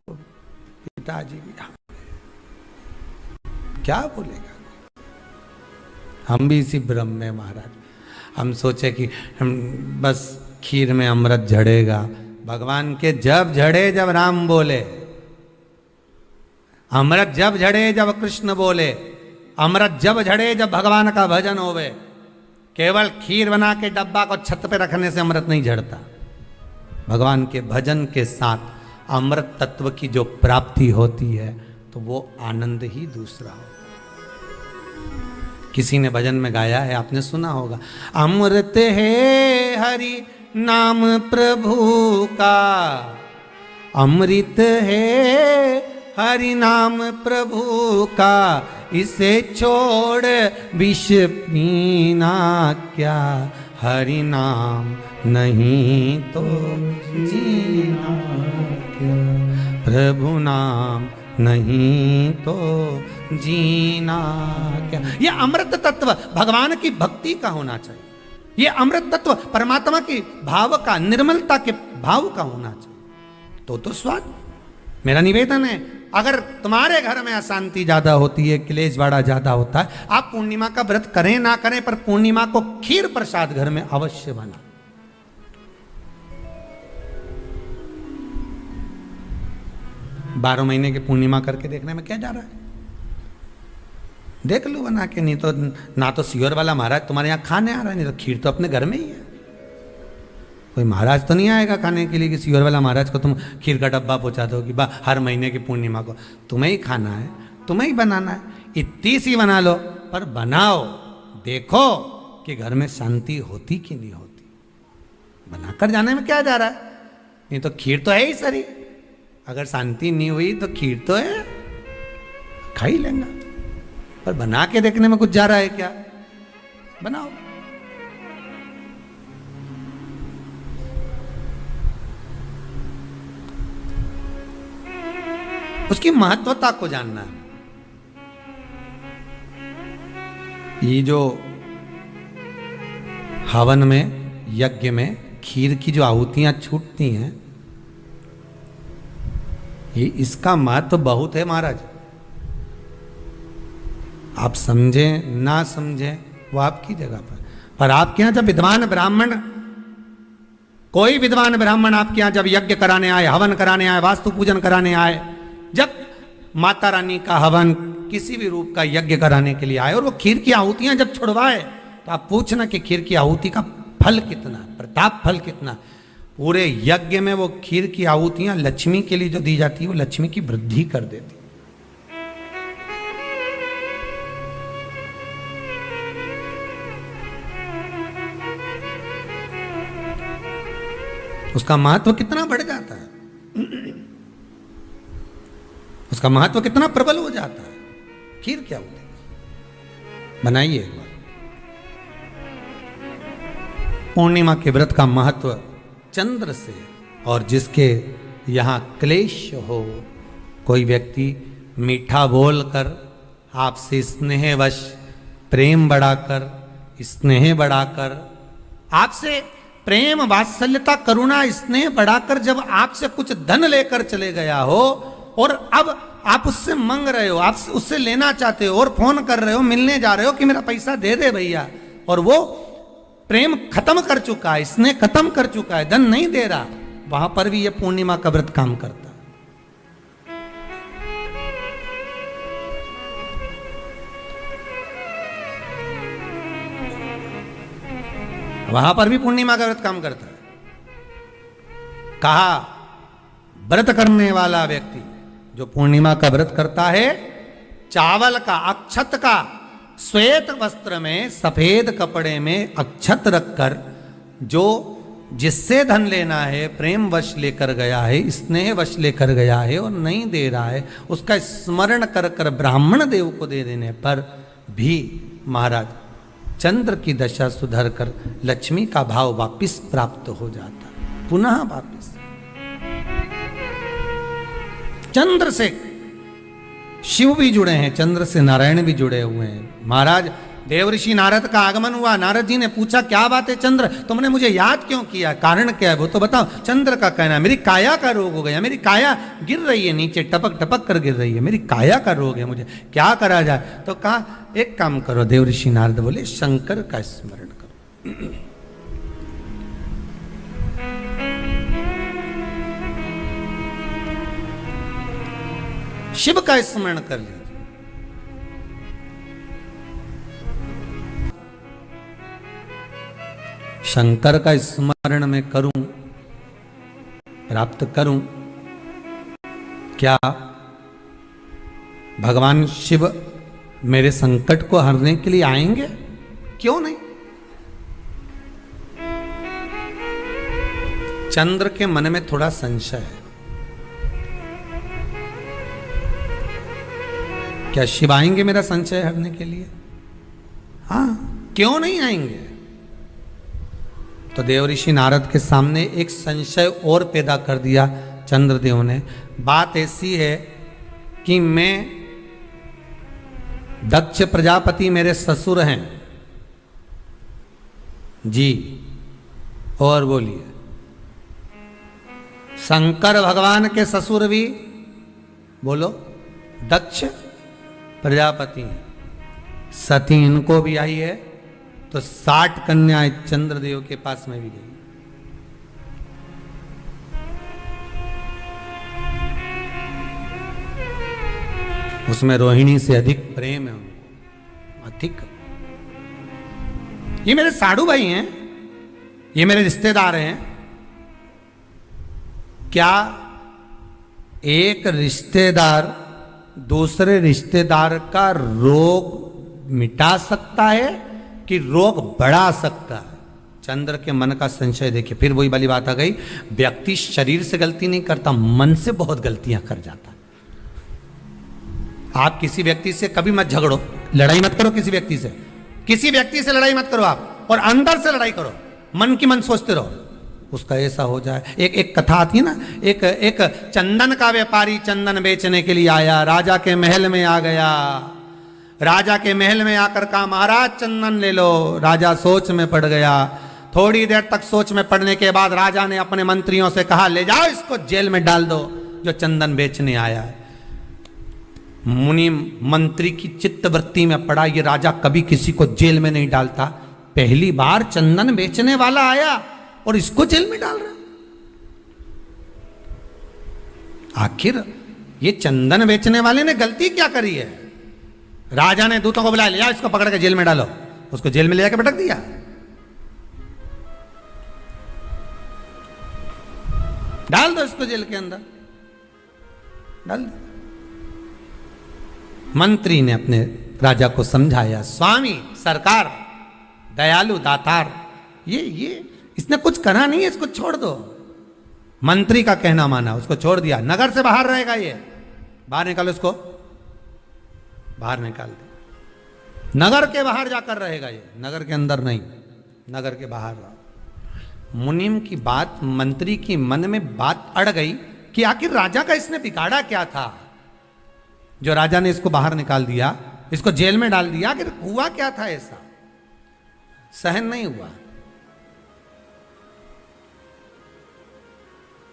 पिताजी भी क्या बोलेगा। हम भी इसी भ्रम में महाराज, हम सोचे कि हम बस खीर में अमृत झड़ेगा। भगवान के जब झड़े जब राम बोले, अमृत जब झड़े जब कृष्ण बोले, अमृत जब झड़े जब भगवान का भजन होवे। केवल खीर बना के डब्बा को छत पे रखने से अमृत नहीं झड़ता। भगवान के भजन के साथ अमृत तत्व की जो प्राप्ति होती है तो वो आनंद ही दूसरा हो। किसी ने भजन में गाया है, आपने सुना होगा, अमृत है हरि नाम प्रभु का, अमृत है हरि नाम प्रभु का, इसे छोड़ विष पीना क्या, हरि नाम नहीं तो जीना क्या, प्रभु नाम नहीं तो जीना क्या। ये अमृत तत्व भगवान की भक्ति का होना चाहिए। ये अमृत तत्व परमात्मा की भाव का, निर्मलता के भाव का होना चाहिए। तो स्वाद। मेरा निवेदन है, अगर तुम्हारे घर में अशांति ज्यादा होती है, क्लेश बड़ा ज्यादा होता है, आप पूर्णिमा का व्रत करें ना करें, पर पूर्णिमा को खीर प्रसाद घर में अवश्य बना। 12 महीने की पूर्णिमा करके देखने में क्या जा रहा है? देख लो बना के। नहीं तो ना तो सियोर वाला महाराज तुम्हारे यहाँ खाने आ रहा है, नहीं तो खीर तो अपने घर में ही है। कोई महाराज तो नहीं आएगा खाने के लिए कि सियोर वाला महाराज को तुम खीर का डब्बा पहुंचा दो कि हर महीने की पूर्णिमा को तुम्हें ही खाना है, तुम्हें ही बनाना है। इतनी सी बना लो, पर बनाओ, देखो कि घर में शांति होती कि नहीं होती। बनाकर जाने में क्या जा रहा है? नहीं तो खीर तो है ही सरी, अगर शांति नहीं हुई तो खीर तो है, खा ही लेंगे। पर बना के देखने में कुछ जा रहा है क्या? बनाओ। उसकी महत्वता को जानना है। ये जो हवन में, यज्ञ में खीर की जो आहुतियां छूटती हैं, ये इसका महत्व बहुत है महाराज। आप समझें ना समझें वो आपकी जगह पर आपके यहां जब विद्वान ब्राह्मण, कोई विद्वान ब्राह्मण आपके यहां जब यज्ञ कराने आए, हवन कराने आए, वास्तु पूजन कराने आए, जब माता रानी का हवन किसी भी रूप का यज्ञ कराने के लिए आए और वो खीर की आहुतियां जब छुड़वाए, तो आप पूछना कि खीर की आहुति का फल कितना, प्रताप फल कितना। पूरे यज्ञ में वो खीर की आहुतियां लक्ष्मी के लिए जो दी जाती है, वो लक्ष्मी की वृद्धि कर देती। उसका महत्व कितना बढ़ जाता है, उसका महत्व कितना प्रबल हो जाता है। खीर क्या होती है, बनाइए एक बार। पूर्णिमा के व्रत का महत्व चंद्र से, और जिसके यहाँ क्लेश हो, कोई व्यक्ति मीठा बोलकर आपसे स्नेहवश, प्रेम बढ़ाकर, स्नेह बढ़ाकर, आपसे प्रेम वात्सल्यता करुणा स्नेह बढ़ाकर जब आपसे कुछ धन लेकर चले गया हो, और अब आप उससे मांग रहे हो, आप उससे लेना चाहते हो और फोन कर रहे हो, मिलने जा रहे हो कि मेरा पैसा दे दे भैया, और वो प्रेम खत्म कर चुका है, स्नेह खत्म कर चुका है, धन नहीं दे रहा, वहां पर भी ये पूर्णिमा का व्रत काम करता है। वहां पर भी पूर्णिमा का व्रत काम करता है। कहा व्रत करने वाला व्यक्ति जो पूर्णिमा का व्रत करता है, चावल का, अक्षत का, श्वेत वस्त्र में, सफेद कपड़े में अक्षत रखकर, जो जिससे धन लेना है प्रेम वश लेकर गया है, स्नेह वश लेकर गया है और नहीं दे रहा है, उसका स्मरण कर कर ब्राह्मण देव को दे देने पर भी महाराज चंद्र की दशा सुधर कर लक्ष्मी का भाव वापिस प्राप्त हो जाता, पुनः वापिस चंद्र से शिव भी जुड़े हैं, चंद्र से नारायण भी जुड़े हुए हैं। महाराज देवऋषि नारद का आगमन हुआ, नारद जी ने पूछा क्या बात है चंद्र, तुमने मुझे याद क्यों किया, कारण क्या है वो तो बताओ। चंद्र का कहना, मेरी काया का रोग हो गया, मेरी काया गिर रही है नीचे, टपक टपक कर गिर रही है, मेरी काया का रोग है, मुझे क्या करा जाए। तो कहा एक काम करो, देवऋषि नारद बोले शंकर का स्मरण करो। शिव का स्मरण कर लीजिए। शंकर का स्मरण मैं करूं, प्राप्त करूं, क्या भगवान शिव मेरे संकट को हरने के लिए आएंगे? क्यों नहीं। चंद्र के मन में थोड़ा संशय है, क्या शिव आएंगे मेरा संशय हरने के लिए? हाँ, क्यों नहीं आएंगे। तो देवऋषि नारद के सामने एक संशय और पैदा कर दिया चंद्रदेव ने। बात ऐसी है कि मैं, दक्ष प्रजापति मेरे ससुर हैं जी, और बोलिए शंकर भगवान के ससुर भी बोलो दक्ष प्रजापति हैं, सती इनको भी आई है, तो 60 कन्याएं चंद्रदेव के पास में भी गई। उसमें रोहिणी से अधिक प्रेम है उनको, अधिक। ये मेरे साधु भाई हैं, ये मेरे रिश्तेदार हैं। क्या एक रिश्तेदार दूसरे रिश्तेदार का रोग मिटा सकता है कि रोग बढ़ा सकता है? चंद्र के मन का संशय देखिए। फिर वही वाली बात आ गई, व्यक्ति शरीर से गलती नहीं करता, मन से बहुत गलतियां कर जाता। आप किसी व्यक्ति से कभी मत झगड़ो, लड़ाई मत करो किसी व्यक्ति से, किसी व्यक्ति से लड़ाई मत करो आप, और अंदर से लड़ाई करो, मन की मन सोचते रहो उसका ऐसा हो जाए। एक कथा आती है ना, एक चंदन का व्यापारी चंदन बेचने के लिए आया, राजा के महल में आ गया। राजा के महल में आकर कहा महाराज चंदन ले लो। राजा सोच में पड़ गया। थोड़ी देर तक सोच में पड़ने के बाद राजा ने अपने मंत्रियों से कहा ले जाओ इसको जेल में डाल दो जो चंदन बेचने आया है। मुनि मंत्री की चित्तवृत्ति में पड़ा, ये राजा कभी किसी को जेल में नहीं डालता, पहली बार चंदन बेचने वाला आया और इसको जेल में डाल रहा। आखिर ये चंदन बेचने वाले ने गलती क्या करी है? राजा ने दूतों को बुला लिया, इसको पकड़ के जेल में डालो। उसको जेल में ले जाकर पटक दिया। डाल दो इसको जेल के अंदर, डाल दो। मंत्री ने अपने राजा को समझाया, स्वामी सरकार दयालु दातार, ये इसने कुछ करा नहीं है, इसको छोड़ दो। मंत्री का कहना माना, उसको छोड़ दिया। नगर से बाहर रहेगा, ये बाहर निकालो, इसको बाहर निकाल दो। नगर के बाहर जाकर रहेगा ये, नगर के अंदर नहीं, नगर के बाहर रहो। मुनिम की बात, मंत्री की मन में बात अड़ गई कि आखिर राजा का इसने बिगाड़ा क्या था जो राजा ने इसको बाहर निकाल दिया, इसको जेल में डाल दिया। आखिर हुआ क्या था ऐसा? सहन नहीं हुआ।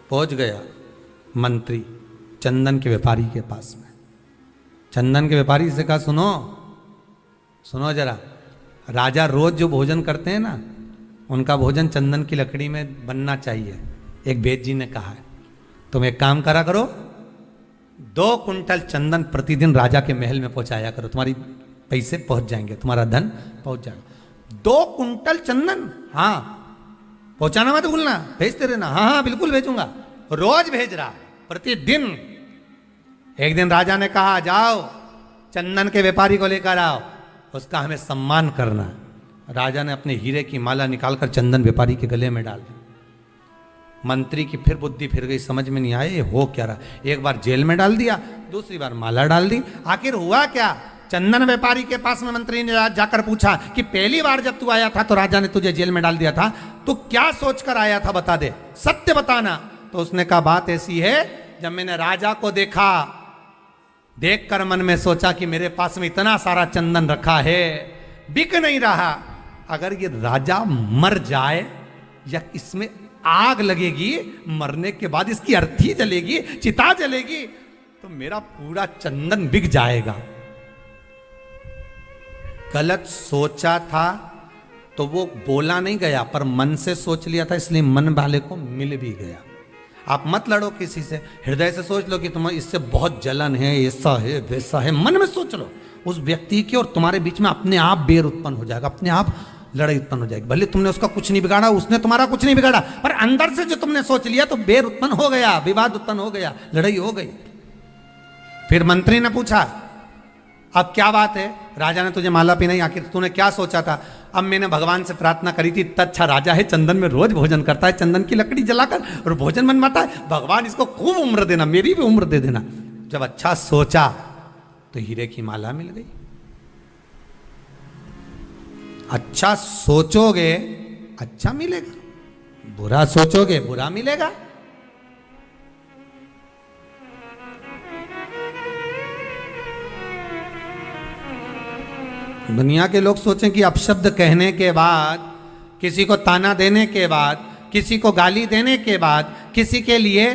पहुंच गया मंत्री चंदन के व्यापारी के पास में। चंदन के व्यापारी से कहा, सुनो सुनो जरा, राजा रोज जो भोजन करते हैं ना, उनका भोजन चंदन की लकड़ी में बनना चाहिए। एक वेद जी ने कहा है, तुम एक काम करा करो, 2 कुंटल चंदन प्रतिदिन राजा के महल में पहुंचाया करो, तुम्हारी पैसे पहुंच जाएंगे, तुम्हारा धन पहुंच जाएगा। 2 कुंटल चंदन, हाँ पहुंचाना मत भूलना, भेजते रहना। हाँ हाँ बिल्कुल भेजूंगा। रोज भेज रहा है, प्रतिदिन। एक दिन राजा ने कहा, जाओ चंदन के व्यापारी को लेकर आओ, उसका हमें सम्मान करना। राजा ने अपने हीरे की माला निकालकर चंदन व्यापारी के गले में डाल दी। मंत्री की फिर बुद्धि फिर गई, समझ में नहीं आया ये हो क्या रहा। एक बार जेल में डाल दिया, दूसरी बार माला डाल दी, आखिर हुआ क्या। चंदन व्यापारी के पास में मंत्री ने जाकर पूछा कि पहली बार जब तू आया था तो राजा ने तुझे जेल में डाल दिया था, तू क्या सोचकर आया था, बता दे, सत्य बताना। तो उसने कहा, बात ऐसी है, जब मैंने राजा को देखा, देखकर मन में सोचा कि मेरे पास में इतना सारा चंदन रखा है, बिक नहीं रहा, अगर ये राजा मर जाए या इसमें आग लगेगी, मरने के बाद इसकी अर्थी जलेगी, चिता जलेगी, तो मेरा पूरा चंदन बिक जाएगा। गलत सोचा था तो वो बोला नहीं गया, पर मन से सोच लिया था, इसलिए मन वाले को मिल भी गया। आप मत लड़ो किसी से, हृदय से सोच लो कि तुम्हें इससे बहुत जलन है, ऐसा है वैसा है, मन में सोच लो उस व्यक्ति की, और तुम्हारे बीच में अपने आप बैर उत्पन्न हो जाएगा, अपने आप लड़ाई उत्पन्न हो जाएगी। भले तुमने उसका कुछ नहीं बिगाड़ा, उसने तुम्हारा कुछ नहीं बिगाड़ा, पर अंदर से जो तुमने सोच लिया तो बैर उत्पन्न हो गया, विवाद उत्पन्न हो गया, लड़ाई हो गई। फिर मंत्री ने पूछा, अब क्या बात है, राजा ने तुझे माला पहनाई, आखिर तूने क्या सोचा था। अब मैंने भगवान से प्रार्थना करी थी, इतना अच्छा राजा है, चंदन में रोज भोजन करता है, चंदन की लकड़ी जलाकर और भोजन बनवाता है, भगवान इसको खूब उम्र देना, मेरी भी उम्र दे देना। जब अच्छा सोचा तो हीरे की माला मिल गई। अच्छा सोचोगे अच्छा मिलेगा, बुरा सोचोगे बुरा मिलेगा। दुनिया के लोग सोचें कि अपशब्द कहने के बाद, किसी को ताना देने के बाद, किसी को गाली देने के बाद, किसी के लिए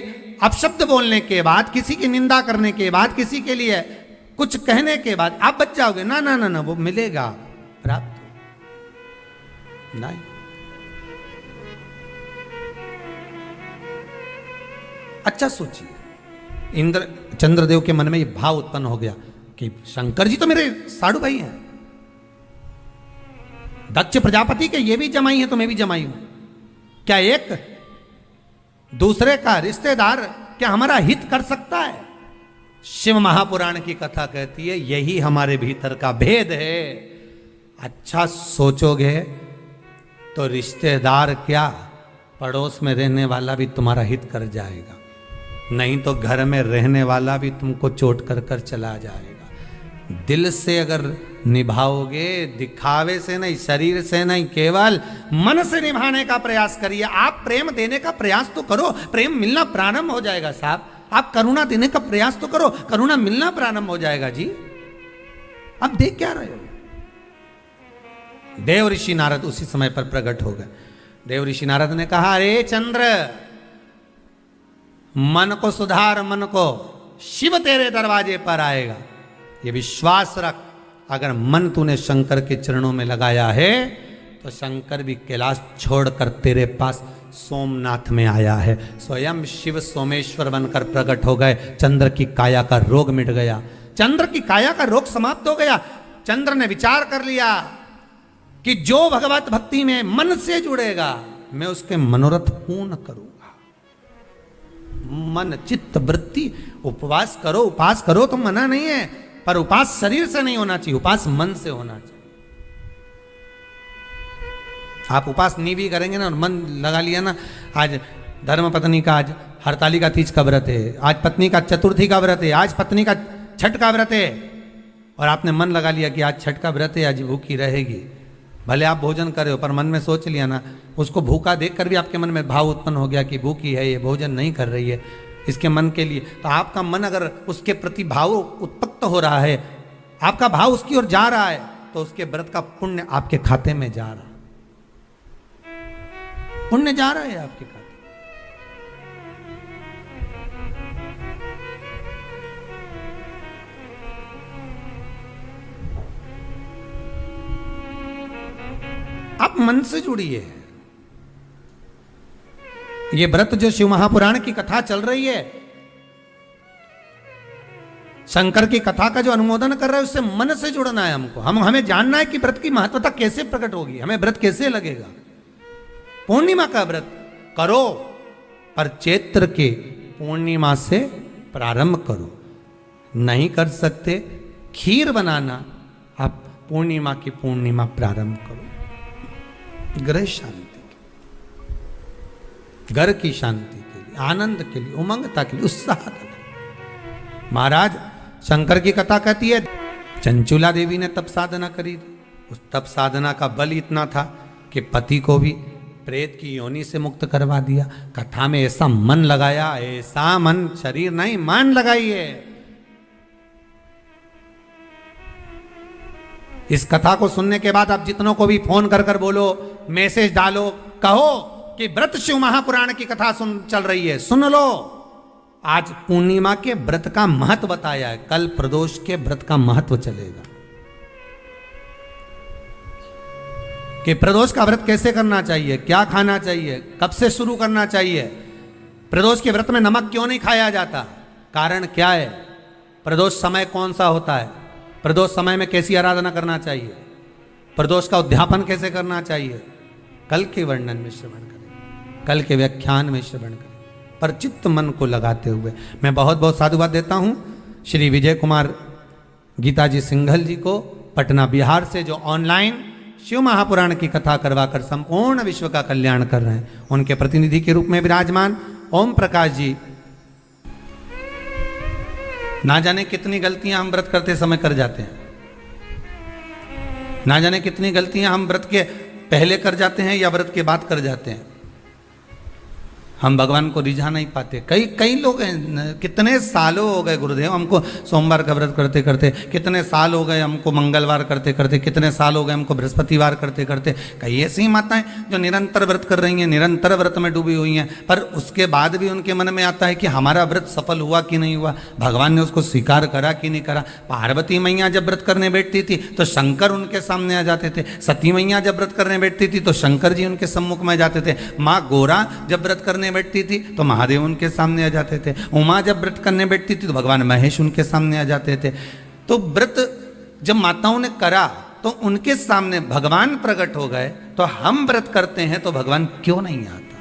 अपशब्द बोलने के बाद, किसी की निंदा करने के बाद, किसी के लिए कुछ कहने के बाद आप बच जाओगे। ना ना ना ना, वो मिलेगा प्राप्त नहीं। अच्छा सोचिए, इंद्र चंद्रदेव के मन में ये भाव उत्पन्न हो गया कि शंकर जी तो मेरे साधु भाई हैं, दक्ष प्रजापति के ये भी जमाई है तो मैं भी जमाई हूं, क्या एक दूसरे का रिश्तेदार क्या हमारा हित कर सकता है। शिव महापुराण की कथा कहती है यही हमारे भीतर का भेद है। अच्छा सोचोगे तो रिश्तेदार क्या, पड़ोस में रहने वाला भी तुम्हारा हित कर जाएगा, नहीं तो घर में रहने वाला भी तुमको चोट कर कर चला जाएगा। दिल से अगर निभाओगे, दिखावे से नहीं, शरीर से नहीं, केवल मन से निभाने का प्रयास करिए। आप प्रेम देने का प्रयास तो करो, प्रेम मिलना प्रारंभ हो जाएगा साहब। आप करुणा देने का प्रयास तो करो, करुणा मिलना प्रारंभ हो जाएगा जी। आप देख क्या रहे हो। देव ऋषि नारद उसी समय पर प्रकट हो गए। देव ऋषि नारद ने कहा, अरे चंद्र, मन को सुधार, मन को, शिव तेरे दरवाजे पर आएगा, ये विश्वास रख। अगर मन तूने शंकर के चरणों में लगाया है तो शंकर भी कैलाश छोड़कर तेरे पास सोमनाथ में आया है। स्वयं शिव सोमेश्वर बनकर प्रकट हो गए। चंद्र की काया का रोग मिट गया, चंद्र की काया का रोग समाप्त हो गया। चंद्र ने विचार कर लिया कि जो भगवत भक्ति में मन से जुड़ेगा मैं उसके मनोरथ पूर्ण करूंगा। मन चित्त वृत्ति, उपवास करो, उपास करो तो मना नहीं है, पर उपास शरीर से नहीं होना चाहिए, उपास मन से होना चाहिए। आप उपास नहीं भी करेंगे ना और मन लगा लिया ना, आज धर्म पत्नी का आज हरतालिका तीज का व्रत है, आज पत्नी का चतुर्थी का व्रत है, आज पत्नी का छठ का व्रत है, और आपने मन लगा लिया कि आज छठ का व्रत है, आज भूखी रहेगी। भले आप भोजन कर रहे हो पर मन में सोच लिया ना, उसको भूखा देखकर भी आपके मन में भाव उत्पन्न हो गया कि भूखी है, ये भोजन नहीं कर रही है, इसके मन के लिए। तो आपका मन अगर उसके प्रति भाव उत्पन्न हो रहा है, आपका भाव उसकी ओर जा रहा है, तो उसके व्रत का पुण्य आपके खाते में जा रहा है, पुण्य जा रहा है आपके खाते। आप मन से जुड़िए। ये व्रत जो शिव महापुराण की कथा चल रही है, शंकर की कथा का जो अनुमोदन कर रहा है, उससे मन से जुड़ना है हमको। हमें जानना है कि व्रत की महत्वता कैसे प्रकट होगी, हमें व्रत कैसे लगेगा। पूर्णिमा का व्रत करो, पर चैत्र के पूर्णिमा से प्रारंभ करो। नहीं कर सकते, खीर बनाना, आप पूर्णिमा की पूर्णिमा प्रारंभ करो। गृह शांति के, घर की शांति के लिए, आनंद के लिए, उमंगता के लिए, उत्साह के लिए। महाराज शंकर की कथा कहती है, चंचुला देवी ने तप साधना करी थी। उस तप साधना का बल इतना था कि पति को भी प्रेत की योनि से मुक्त करवा दिया। कथा में ऐसा मन लगाया, ऐसा मन, शरीर नहीं मन लगाइए। इस कथा को सुनने के बाद आप जितनों को भी फोन कर कर बोलो, मैसेज डालो, कहो कि व्रत शिव महापुराण की कथा चल रही है, सुन लो। आज पूर्णिमा के व्रत का महत्व बताया है, कल प्रदोष के व्रत का महत्व चलेगा कि प्रदोष का व्रत कैसे करना चाहिए, क्या खाना चाहिए, कब से शुरू करना चाहिए, प्रदोष के व्रत में नमक क्यों नहीं खाया जाता, कारण क्या है, प्रदोष समय कौन सा होता है, प्रदोष समय में कैसी आराधना करना चाहिए, प्रदोष का उद्यापन कैसे करना चाहिए, कल के वर्णन में श्रवण करें, कल के व्याख्यान में श्रवण करें, पर चित्त मन को लगाते हुए। मैं बहुत बहुत साधुवाद देता हूँ श्री विजय कुमार गीताजी सिंघल जी को, पटना बिहार से, जो ऑनलाइन शिव महापुराण की कथा करवाकर संपूर्ण विश्व का कल्याण कर रहे हैं। उनके प्रतिनिधि के रूप में विराजमान ओम प्रकाश जी, ना जाने कितनी गलतियां हम व्रत करते समय कर जाते हैं, ना जाने कितनी गलतियां हम व्रत के पहले कर जाते हैं या व्रत के बाद कर जाते हैं। हम भगवान को रिझा नहीं पाते। कई लोग हैं, कितने सालों हो गए गुरुदेव हमको सोमवार का व्रत करते करते, कितने साल हो गए हमको मंगलवार करते करते, कितने साल हो गए हमको बृहस्पतिवार करते करते। कई ऐसी माताएं जो निरंतर व्रत कर रही हैं, निरंतर व्रत में डूबी हुई हैं, पर उसके बाद भी उनके मन में आता है कि हमारा व्रत सफल हुआ कि नहीं हुआ, भगवान ने उसको स्वीकार करा कि नहीं करा। पार्वती मैया जब व्रत करने बैठती थी तो शंकर उनके सामने आ जाते थे, सती मैया जब व्रत करने बैठती थी तो शंकर जी उनके सम्मुख में आ जाते थे, माँ गोरा जब व्रत करने बैठती थी तो महादेव उनके सामने आ जाते थे, उमा जब व्रत करने बैठती थी तो भगवान महेश उनके सामने आ जाते थे। तो व्रत जब माताओं ने करा तो उनके सामने भगवान प्रकट हो गए। तो हम व्रत करते हैं तो भगवान क्यों नहीं आता?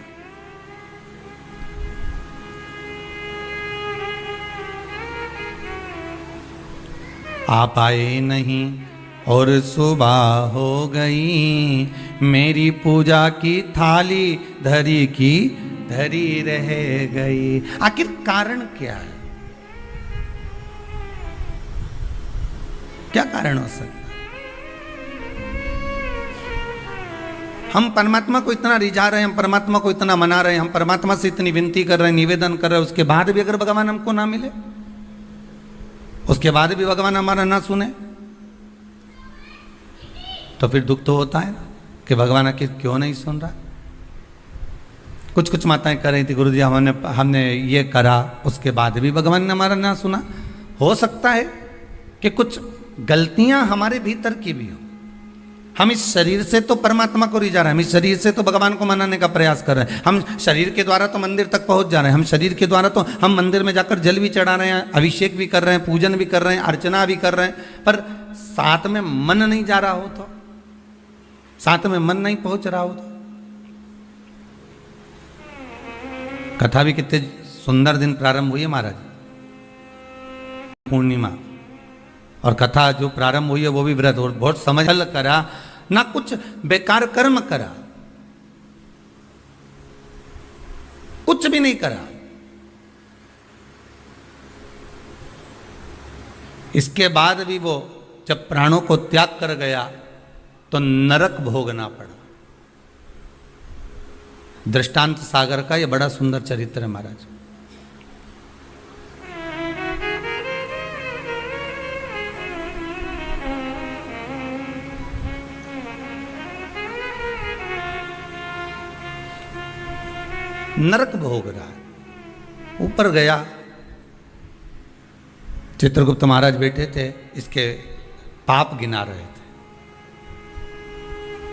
आप आए नहीं और सुबह हो गई, मेरी पूजा की थाली धरी की धरी रह गई। आखिर कारण क्या है? क्या कारण हो सकता है? हम परमात्मा को इतना रिझा रहे हैं, हम परमात्मा को इतना मना रहे हैं, हम परमात्मा से इतनी विनती कर रहे हैं, निवेदन कर रहे हैं, उसके बाद भी अगर भगवान हमको ना मिले, उसके बाद भी भगवान हमारा ना सुने, तो फिर दुख तो होता है कि भगवान आखिर क्यों नहीं सुन रहा। कुछ माताएं कर रही थी, गुरुजी हमने ये करा, उसके बाद भी भगवान ने हमारा ना सुना। हो सकता है कि कुछ गलतियां हमारे भीतर की भी हो। हम इस शरीर से तो परमात्मा को रिझा रहे हैं, हम इस शरीर से तो भगवान को मनाने का प्रयास कर रहे हैं, हम शरीर के द्वारा तो मंदिर तक पहुंच जा रहे हैं, हम शरीर के द्वारा तो हम मंदिर में जाकर जल भी चढ़ा रहे हैं, अभिषेक भी कर रहे हैं, पूजन भी कर रहे हैं, अर्चना भी कर रहे हैं, पर साथ में मन नहीं जा रहा हो तो, साथ में मन नहीं पहुंच रहा हो तो। कथा भी कितने सुंदर दिन प्रारंभ हुई है महाराज, पूर्णिमा, और कथा जो प्रारंभ हुई है वो भी व्रत, और बहुत समझल करा, ना कुछ बेकार कर्म करा, कुछ भी नहीं करा। इसके बाद भी वो जब प्राणों को त्याग कर गया तो नरक भोगना पड़ा। दृष्टांत सागर का यह बड़ा सुंदर चरित्र है महाराज। नरक भोग रहा है, ऊपर गया, चित्रगुप्त महाराज बैठे थे, इसके पाप गिना रहे थे।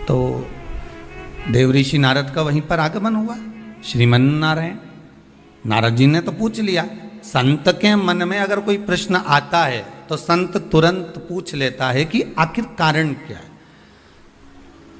तो देवऋषि नारद का वहीं पर आगमन हुआ। श्रीमन नारायण, नारद जी ने तो पूछ लिया। संत के मन में अगर कोई प्रश्न आता है तो संत तुरंत पूछ लेता है कि आखिर कारण क्या है।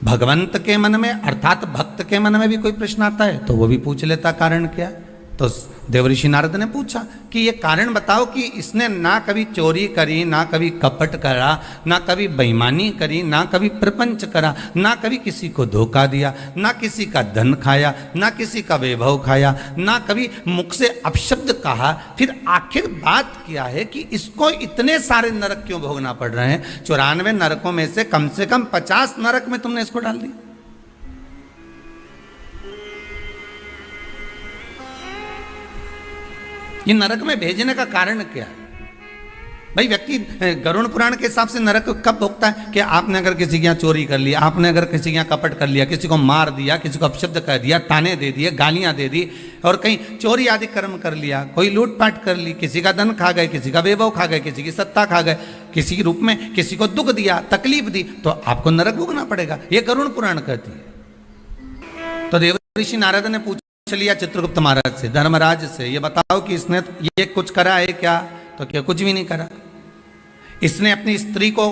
भगवंत के मन में अर्थात भक्त के मन में भी कोई प्रश्न आता है तो वो भी पूछ लेता कारण क्या है। तो देवऋषि नारद ने पूछा कि ये कारण बताओ कि इसने ना कभी चोरी करी, ना कभी कपट करा, ना कभी बेईमानी करी, ना कभी प्रपंच करा, ना कभी किसी को धोखा दिया, ना किसी का धन खाया, ना किसी का वैभव खाया, ना कभी मुख से अपशब्द कहा। फिर आखिर बात क्या है कि इसको इतने सारे नरक क्यों भोगना पड़ रहे हैं? 94 नरकों में से कम 50 नरक में तुमने इसको डाल दिया। ये नरक में भेजने का कारण क्या है? भाई व्यक्ति गरुड़ पुराण के हिसाब से नरक कब भोगता है कि आपने अगर किसी के यहाँ चोरी कर लिया, आपने अगर किसी के यहाँ कपट कर लिया, किसी को मार दिया, किसी को अपशब्द कर दिया, ताने दे दिए, गालियां दे दी और कहीं चोरी आदि कर्म कर लिया, कोई लूटपाट कर ली, किसी का धन खा गए, किसी का वैभव खा गए, किसी की सत्ता खा गए, किसी के रूप में किसी को दुख दिया, तकलीफ दी, तो आपको नरक भोगना पड़ेगा। ये गरुड़ पुराण कहती है। तो देवऋषि नारद ने पूछ लिया चित्रगुप्त महाराज से, धर्मराज से, ये बताओ कि इसने ये कुछ करा है क्या? तो क्या कुछ भी नहीं करा। इसने अपनी स्त्री को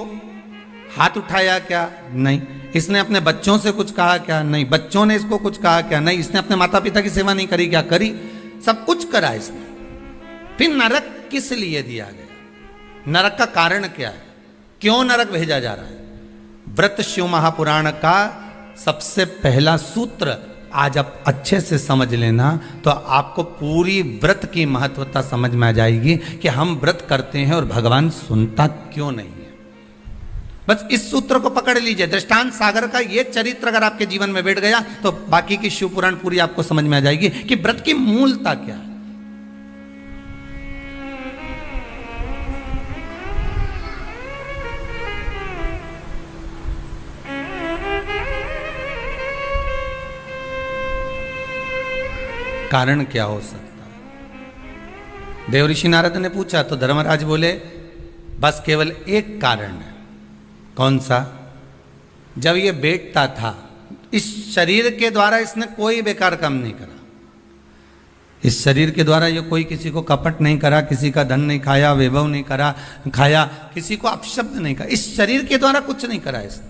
हाथ उठाया क्या? नहीं। इसने अपने बच्चों से कुछ कहा क्या? नहीं। बच्चों ने इसको कुछ कहा क्या? नहीं। इसने अपने माता पिता की सेवा नहीं करी क्या? करी। सब कुछ करा इसने। फिर नरक किस लिए दिया गया? नरक का कारण क्या है? क्यों नरक भेजा जा रहा है? व्रत शिव महापुराण का सबसे पहला सूत्र आज आप अच्छे से समझ लेना तो आपको पूरी व्रत की महत्वता समझ में आ जाएगी कि हम व्रत करते हैं और भगवान सुनता क्यों नहीं है। बस इस सूत्र को पकड़ लीजिए। दृष्टांत सागर का ये चरित्र अगर आपके जीवन में बैठ गया तो बाकी की शिव पुराण पूरी आपको समझ में आ जाएगी कि व्रत की मूलता क्या है। कारण क्या हो सकता है? देवऋषि नारद ने पूछा तो धर्मराज बोले बस केवल एक कारण है। कौन सा? जब ये बैठता था इस शरीर के द्वारा इसने कोई बेकार काम नहीं करा। इस शरीर के द्वारा ये कोई किसी को कपट नहीं करा, किसी का धन नहीं खाया, वैभव नहीं करा खाया, किसी को अपशब्द नहीं करा। इस शरीर के द्वारा कुछ नहीं करा इसने।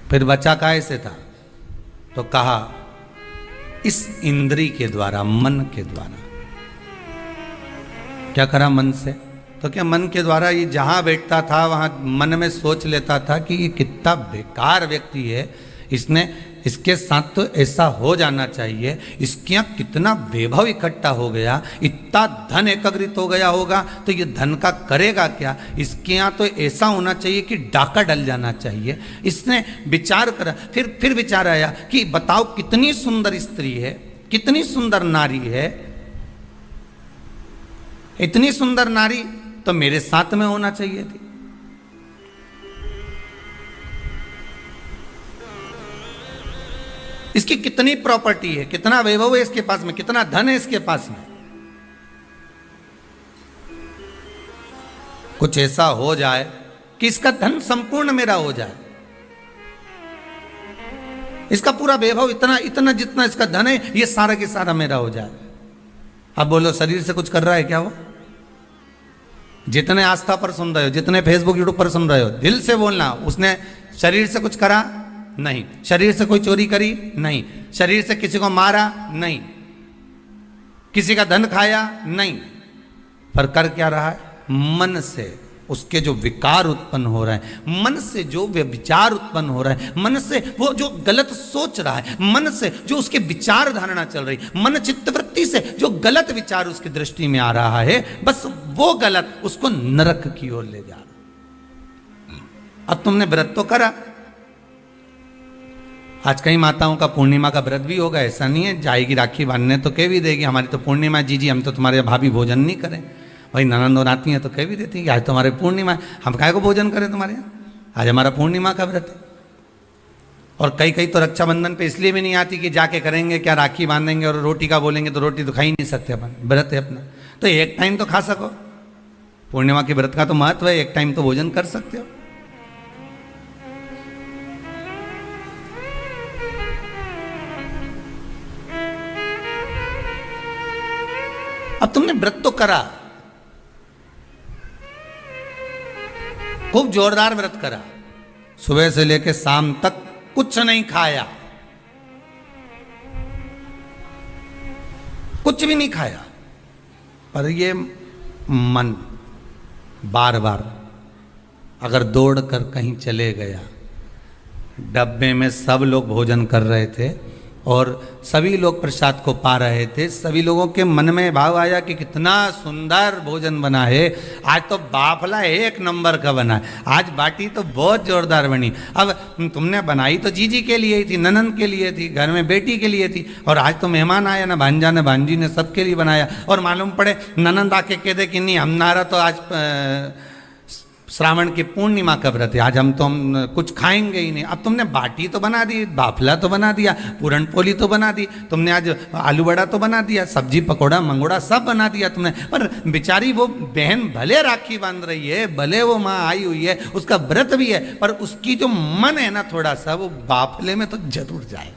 फिर बचा काहे से था? तो कहा इस इंद्री के द्वारा, मन के द्वारा। क्या करा मन से? तो क्या मन के द्वारा ये जहां बैठता था वहां मन में सोच लेता था कि ये कितना बेकार व्यक्ति है, इसके साथ तो ऐसा हो जाना चाहिए, इसके यहाँ कितना वैभव इकट्ठा हो गया, इतना धन एकत्रित हो गया होगा तो ये धन का करेगा क्या, इसके यहाँ तो ऐसा होना चाहिए कि डाका डल जाना चाहिए। इसने विचार करा। फिर विचार आया कि बताओ कितनी सुंदर स्त्री है, कितनी सुंदर नारी है, इतनी सुंदर नारी तो मेरे साथ में होना चाहिए थी। इसकी कितनी प्रॉपर्टी है, कितना वैभव है इसके पास में, कितना धन है इसके पास में। कुछ ऐसा हो जाए कि इसका धन संपूर्ण मेरा हो जाए, इसका पूरा वैभव इतना जितना इसका धन है ये सारा के सारा मेरा हो जाए। अब बोलो शरीर से कुछ कर रहा है क्या वो? जितने आस्था पर सुन रहे हो, जितने फेसबुक यूट्यूब पर सुन रहे हो, दिल से बोलना, उसने शरीर से कुछ करा? नहीं। शरीर से कोई चोरी करी? नहीं। शरीर से किसी को मारा? नहीं। किसी का धन खाया? नहीं। पर कर क्या रहा है? मन से उसके जो विकार उत्पन्न हो रहा है, मन से जो विचार उत्पन्न हो रहा है, मन से वो जो गलत सोच रहा है, मन से जो उसके विचार धारणा चल रही, मन चित्तवृत्ति से जो गलत विचार उसकी दृष्टि में आ रहा है, बस वो गलत उसको नरक की ओर ले जा रहा। अब तुमने व्रत तो करा, आज कई माताओं का पूर्णिमा का व्रत भी होगा, ऐसा नहीं है, जाएगी राखी बांधने तो कह भी देगी हमारी तो पूर्णिमा जी हम तो तुम्हारे भाभी भोजन नहीं करें। भाई ननंद और आती हैं तो कह भी देती हैं कि आज तो हमारे पूर्णिमा है, हम काहे को भोजन करें तुम्हारे यहाँ, आज हमारा पूर्णिमा का व्रत है। और कई तो रक्षाबंधन पे इसलिए भी नहीं आती कि जाके करेंगे क्या, राखी बांधेंगे और रोटी का बोलेंगे तो रोटी तो खा ही नहीं सकते अपन, व्रत है अपना, तो एक टाइम तो खा सको। पूर्णिमा के व्रत का तो महत्व है, एक टाइम तो भोजन कर सकते हो। अब तुमने व्रत तो करा, खूब जोरदार व्रत करा, सुबह से लेकर शाम तक कुछ नहीं खाया, कुछ भी नहीं खाया, पर ये मन बार बार अगर दौड़ कर कहीं चले गया, डब्बे में सब लोग भोजन कर रहे थे और सभी लोग प्रसाद को पा रहे थे, सभी लोगों के मन में भाव आया कि कितना सुंदर भोजन बना है, आज तो बाफला एक नंबर का बना है, आज बाटी तो बहुत जोरदार बनी। अब तुमने बनाई तो जीजी के लिए थी, ननंद के लिए थी, घर में बेटी के लिए थी, और आज तो मेहमान आया ना, भांजा ने भांजी ने सबके लिए बनाया, और मालूम पड़े ननंद आके कह दे कि नहीं हमारा तो आज श्रावण की पूर्णिमा का व्रत है, आज हम कुछ खाएंगे ही नहीं। अब तुमने बाटी तो बना दी, बाफला तो बना दिया, पूरन पोली तो बना दी, तुमने आज आलू बड़ा तो बना दिया, सब्जी पकौड़ा मंगोड़ा सब बना दिया तुमने, पर बेचारी वो बहन भले राखी बांध रही है, भले वो माँ आई हुई है, उसका व्रत भी है, पर उसकी जो मन है ना थोड़ा सा वो बाफले में तो जरूर जाए,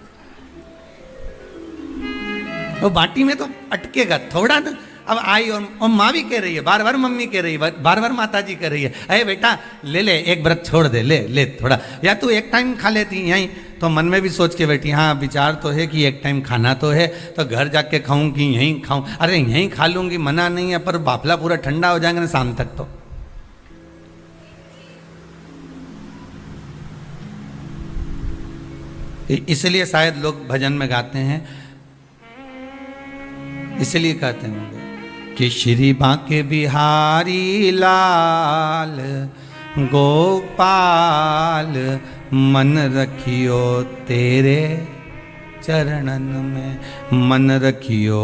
वो बाटी में तो अटकेगा थोड़ा ना। अब आई और माँ भी कह रही है, बार बार मम्मी कह रही है, बार बार माता जी कह रही है, अरे बेटा ले ले एक व्रत छोड़ दे, ले ले थोड़ा, या तू एक टाइम खा लेती यहीं, तो मन में भी सोच के बैठी, हाँ विचार तो है कि एक टाइम खाना तो है, तो घर जाके खाऊं कि यहीं खाऊं, अरे यहीं खा लूंगी मना नहीं है, पर बाफला पूरा ठंडा हो जाएगा ना शाम तक तो। इसलिए शायद लोग भजन में गाते हैं, इसलिए कहते होंगे कि श्री बांके बिहारी लाल गोपाल मन रखियो तेरे चरणन में, मन रखियो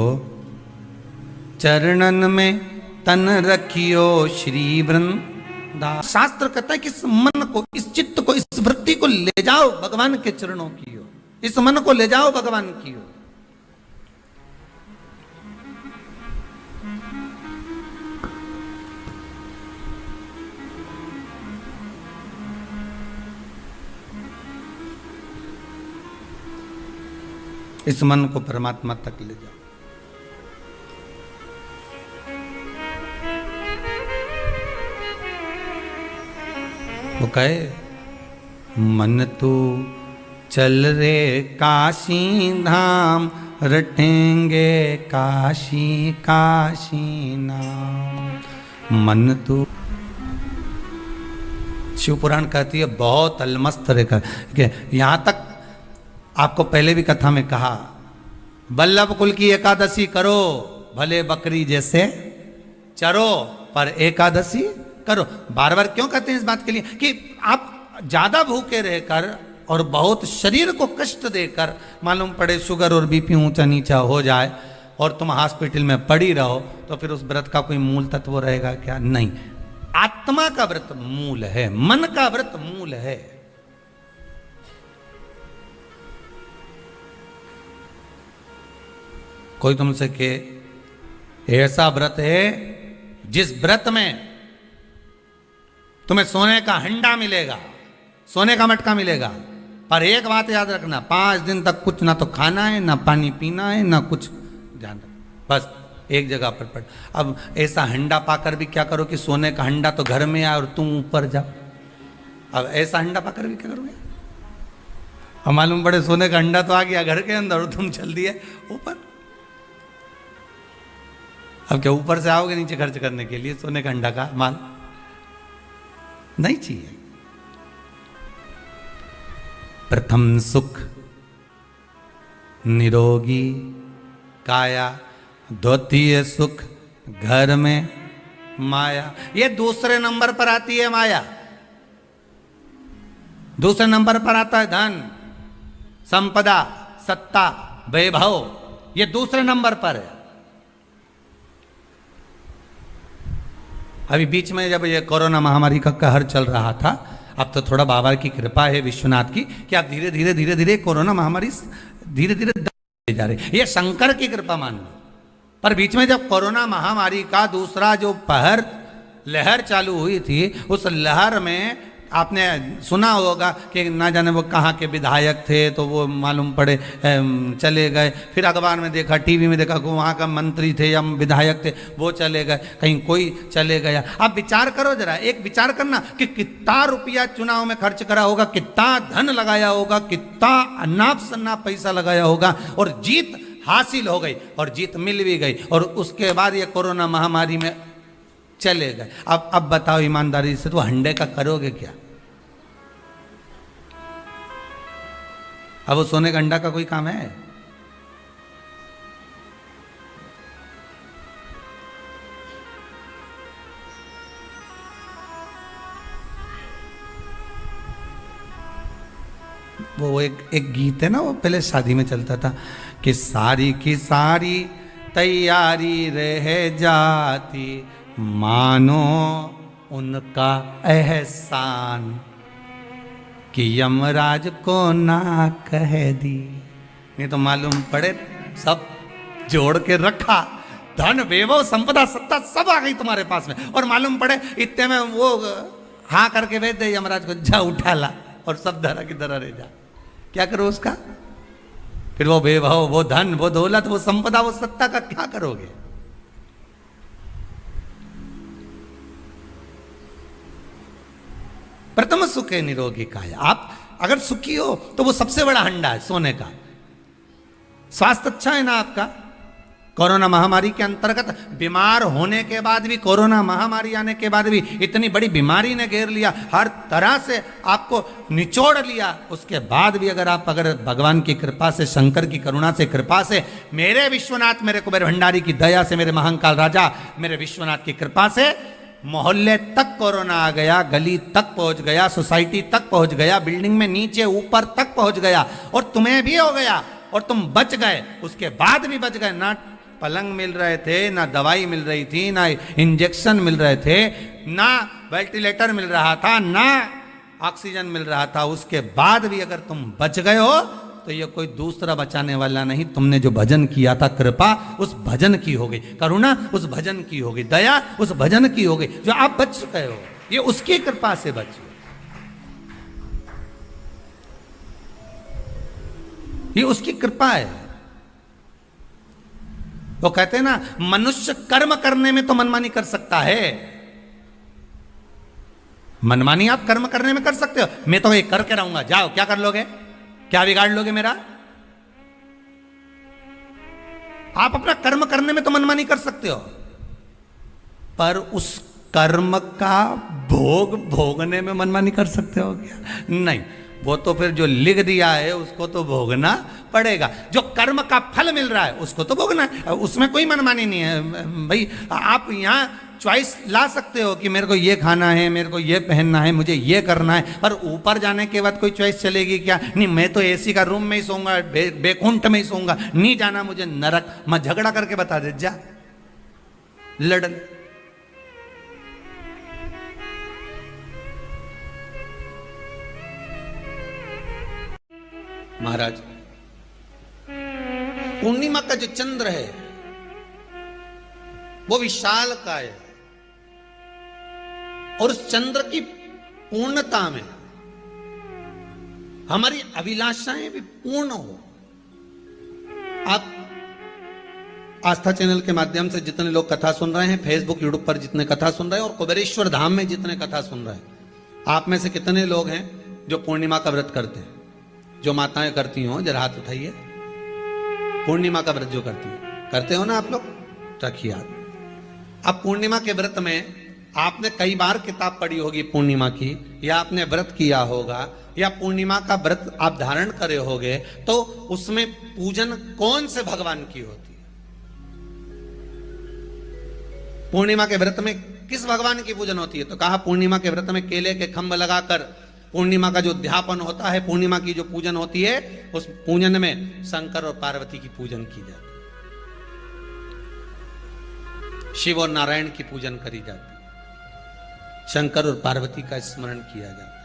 चरणन में तन रखियो श्री वृंदावन। शास्त्र कहता है कि इस मन को, इस चित्त को, इस वृत्ति को ले जाओ भगवान के चरणों की ओर, इस मन को ले जाओ भगवान की ओर। इस मन को परमात्मा तक ले जाओ। वो कहे मन तू चल रे काशी धाम, रटेंगे काशी काशी नाम। मन तू, शिव पुराण कहती है बहुत अलमस्त रहकर, यहां तक आपको पहले भी कथा में कहा, वल्लभ कुल की एकादशी करो, भले बकरी जैसे चरो, पर एकादशी करो। बार बार क्यों कहते हैं इस बात के लिए कि आप ज्यादा भूखे रहकर और बहुत शरीर को कष्ट देकर, मालूम पड़े शुगर और बीपी ऊंचा नीचा हो जाए और तुम हॉस्पिटल में पड़ी रहो, तो फिर उस व्रत का कोई मूल तत्व रहेगा क्या? नहीं। आत्मा का व्रत मूल है, मन का व्रत मूल है। कोई तुमसे के ऐसा व्रत है जिस व्रत में तुम्हें सोने का हंडा मिलेगा, सोने का मटका मिलेगा, पर एक बात याद रखना, 5 दिन तक कुछ ना तो खाना है, ना पानी पीना है, ना कुछ, ध्यान रख, बस एक जगह पर पड़। अब ऐसा हंडा पाकर भी क्या करो कि सोने का हंडा तो घर में आए और तुम ऊपर जाओ। अब ऐसा हंडा पाकर भी क्या करोगे? अब मालूम पड़े सोने का हंडा तो आ गया घर के अंदर और तुम चल दिए ऊपर। अब क्या ऊपर से आओगे नीचे खर्च करने के लिए सोने का अंडा का माल? नहीं चाहिए। प्रथम सुख निरोगी काया, द्वितीय सुख घर में माया। ये दूसरे नंबर पर आती है माया, दूसरे नंबर पर आता है धन, संपदा, सत्ता, वैभव, ये दूसरे नंबर पर है। अभी बीच में जब ये कोरोना महामारी का कहर चल रहा था, अब तो थोड़ा बाबा की कृपा है विश्वनाथ की कि आप धीरे धीरे धीरे धीरे कोरोना महामारी धीरे धीरे जा रही, ये शंकर की कृपा मान लो। पर बीच में जब कोरोना महामारी का दूसरा जो लहर चालू हुई थी, उस लहर में आपने सुना होगा कि ना जाने वो कहाँ के विधायक थे, तो वो मालूम पड़े चले गए, फिर अखबार में देखा, टीवी में देखा कि वहाँ का मंत्री थे या विधायक थे, वो चले गए, कहीं कोई चले गया। आप विचार करो जरा, एक विचार करना कि कितना रुपया चुनाव में खर्च करा होगा, कितना धन लगाया होगा, कितना अनाप शनाप पैसा लगाया होगा, और जीत हासिल हो गई, और जीत मिल भी गई, और उसके बाद ये कोरोना महामारी में चले गए। अब बताओ ईमानदारी से, तो हंडे का करोगे क्या? अब वो सोने का अंडा का कोई काम है? वो एक गीत है ना, वो पहले शादी में चलता था कि सारी की सारी तैयारी रह जाती, मानो उनका एहसान कि यमराज को ना कह दी। नहीं तो मालूम पड़े सब जोड़ के रखा, धन वैभव संपदा सत्ता सब आ गई तुम्हारे पास में, और मालूम पड़े इतने में वो हाँ करके भेज दे यमराज को, जा उठा ला, और सब धरा की धरा रह जा। क्या करो उसका? फिर वो वैभव, वो धन, वो दौलत, वो संपदा, वो सत्ता का क्या करोगे? प्रथम सुखे निरोगी काया। आप अगर सुखी हो तो वो सबसे बड़ा हंडा है सोने का। स्वास्थ्य अच्छा है ना आपका? कोरोना महामारी के अंतर्गत बीमार होने के बाद भी, कोरोना महामारी आने के बाद भी, इतनी बड़ी बीमारी ने घेर लिया, हर तरह से आपको निचोड़ लिया, उसके बाद भी अगर भगवान की कृपा से, शंकर की करुणा से, कृपा से, मेरे विश्वनाथ, मेरे कुबेर भंडारी की दया से, मेरे महाकाल राजा मेरे विश्वनाथ की कृपा से मोहल्ले तक कोरोना आ गया, गली तक पहुंच गया, सोसाइटी तक पहुंच गया, बिल्डिंग में नीचे ऊपर तक पहुंच गया, और तुम्हें भी हो गया और तुम बच गए, उसके बाद भी बच गए। ना पलंग मिल रहे थे, ना दवाई मिल रही थी, ना इंजेक्शन मिल रहे थे, ना वेंटिलेटर मिल रहा था, ना ऑक्सीजन मिल रहा था, उसके बाद भी अगर तुम बच गए हो तो ये कोई दूसरा बचाने वाला नहीं, तुमने जो भजन किया था, कृपा उस भजन की हो गई, करुणा उस भजन की हो गई, दया उस भजन की हो गई, जो आप बच चुके हो, ये उसकी कृपा से बच गए, ये उसकी कृपा है। वो कहते हैं ना, मनुष्य कर्म करने में तो मनमानी कर सकता है, मनमानी आप कर्म करने में कर सकते हो, मैं तो ये करके रहूंगा, जाओ, क्या कर लोगे, क्या बिगाड़ लोगे मेरा? आप अपना कर्म करने में तो मनमानी कर सकते हो, पर उस कर्म का भोग भोगने में मनमानी कर सकते हो क्या? नहीं, वो तो फिर जो लिख दिया है उसको तो भोगना पड़ेगा, जो कर्म का फल मिल रहा है उसको तो भोगना है, उसमें कोई मनमानी नहीं है भाई। आप यहाँ चॉइस ला सकते हो कि मेरे को ये खाना है, मेरे को ये पहनना है, मुझे ये करना है, पर ऊपर जाने के बाद कोई चॉइस चलेगी क्या? नहीं, मैं तो एसी का रूम में ही सोऊंगा, बेकुंठ में ही सोऊंगा, नहीं जाना मुझे नरक, मैं झगड़ा करके बता दे, जा लड़। महाराज, पूर्णिमा का जो चंद्र है वो विशाल का है, और उस चंद्र की पूर्णता में हमारी अभिलाषाएं भी पूर्ण हो। आप आस्था चैनल के माध्यम से जितने लोग कथा सुन रहे हैं, फेसबुक यूट्यूब पर जितने कथा सुन रहे हैं, और कुबेरेश्वर धाम में जितने कथा सुन रहे हैं, आप में से कितने लोग हैं जो पूर्णिमा का व्रत करते हैं? जो माताएं करती हो जरा हाथ उठाइए। पूर्णिमा का व्रत जो करते हो ना आप लोग, रखिए हाथ। अब पूर्णिमा के व्रत में आपने कई बार किताब पढ़ी होगी पूर्णिमा की, या आपने व्रत किया होगा, या पूर्णिमा का व्रत आप धारण करे होगे, तो उसमें पूजन कौन से भगवान की होती है? पूर्णिमा के व्रत में किस भगवान की पूजन होती है? तो कहा पूर्णिमा के व्रत में केले के खंभ लगाकर पूर्णिमा का जो अध्यापन होता है, पूर्णिमा की जो पूजन होती है, उस पूजन में शंकर और पार्वती की पूजन की जाती है, शिव और नारायण की पूजन करी जाती है, शंकर और पार्वती का स्मरण किया जाता है।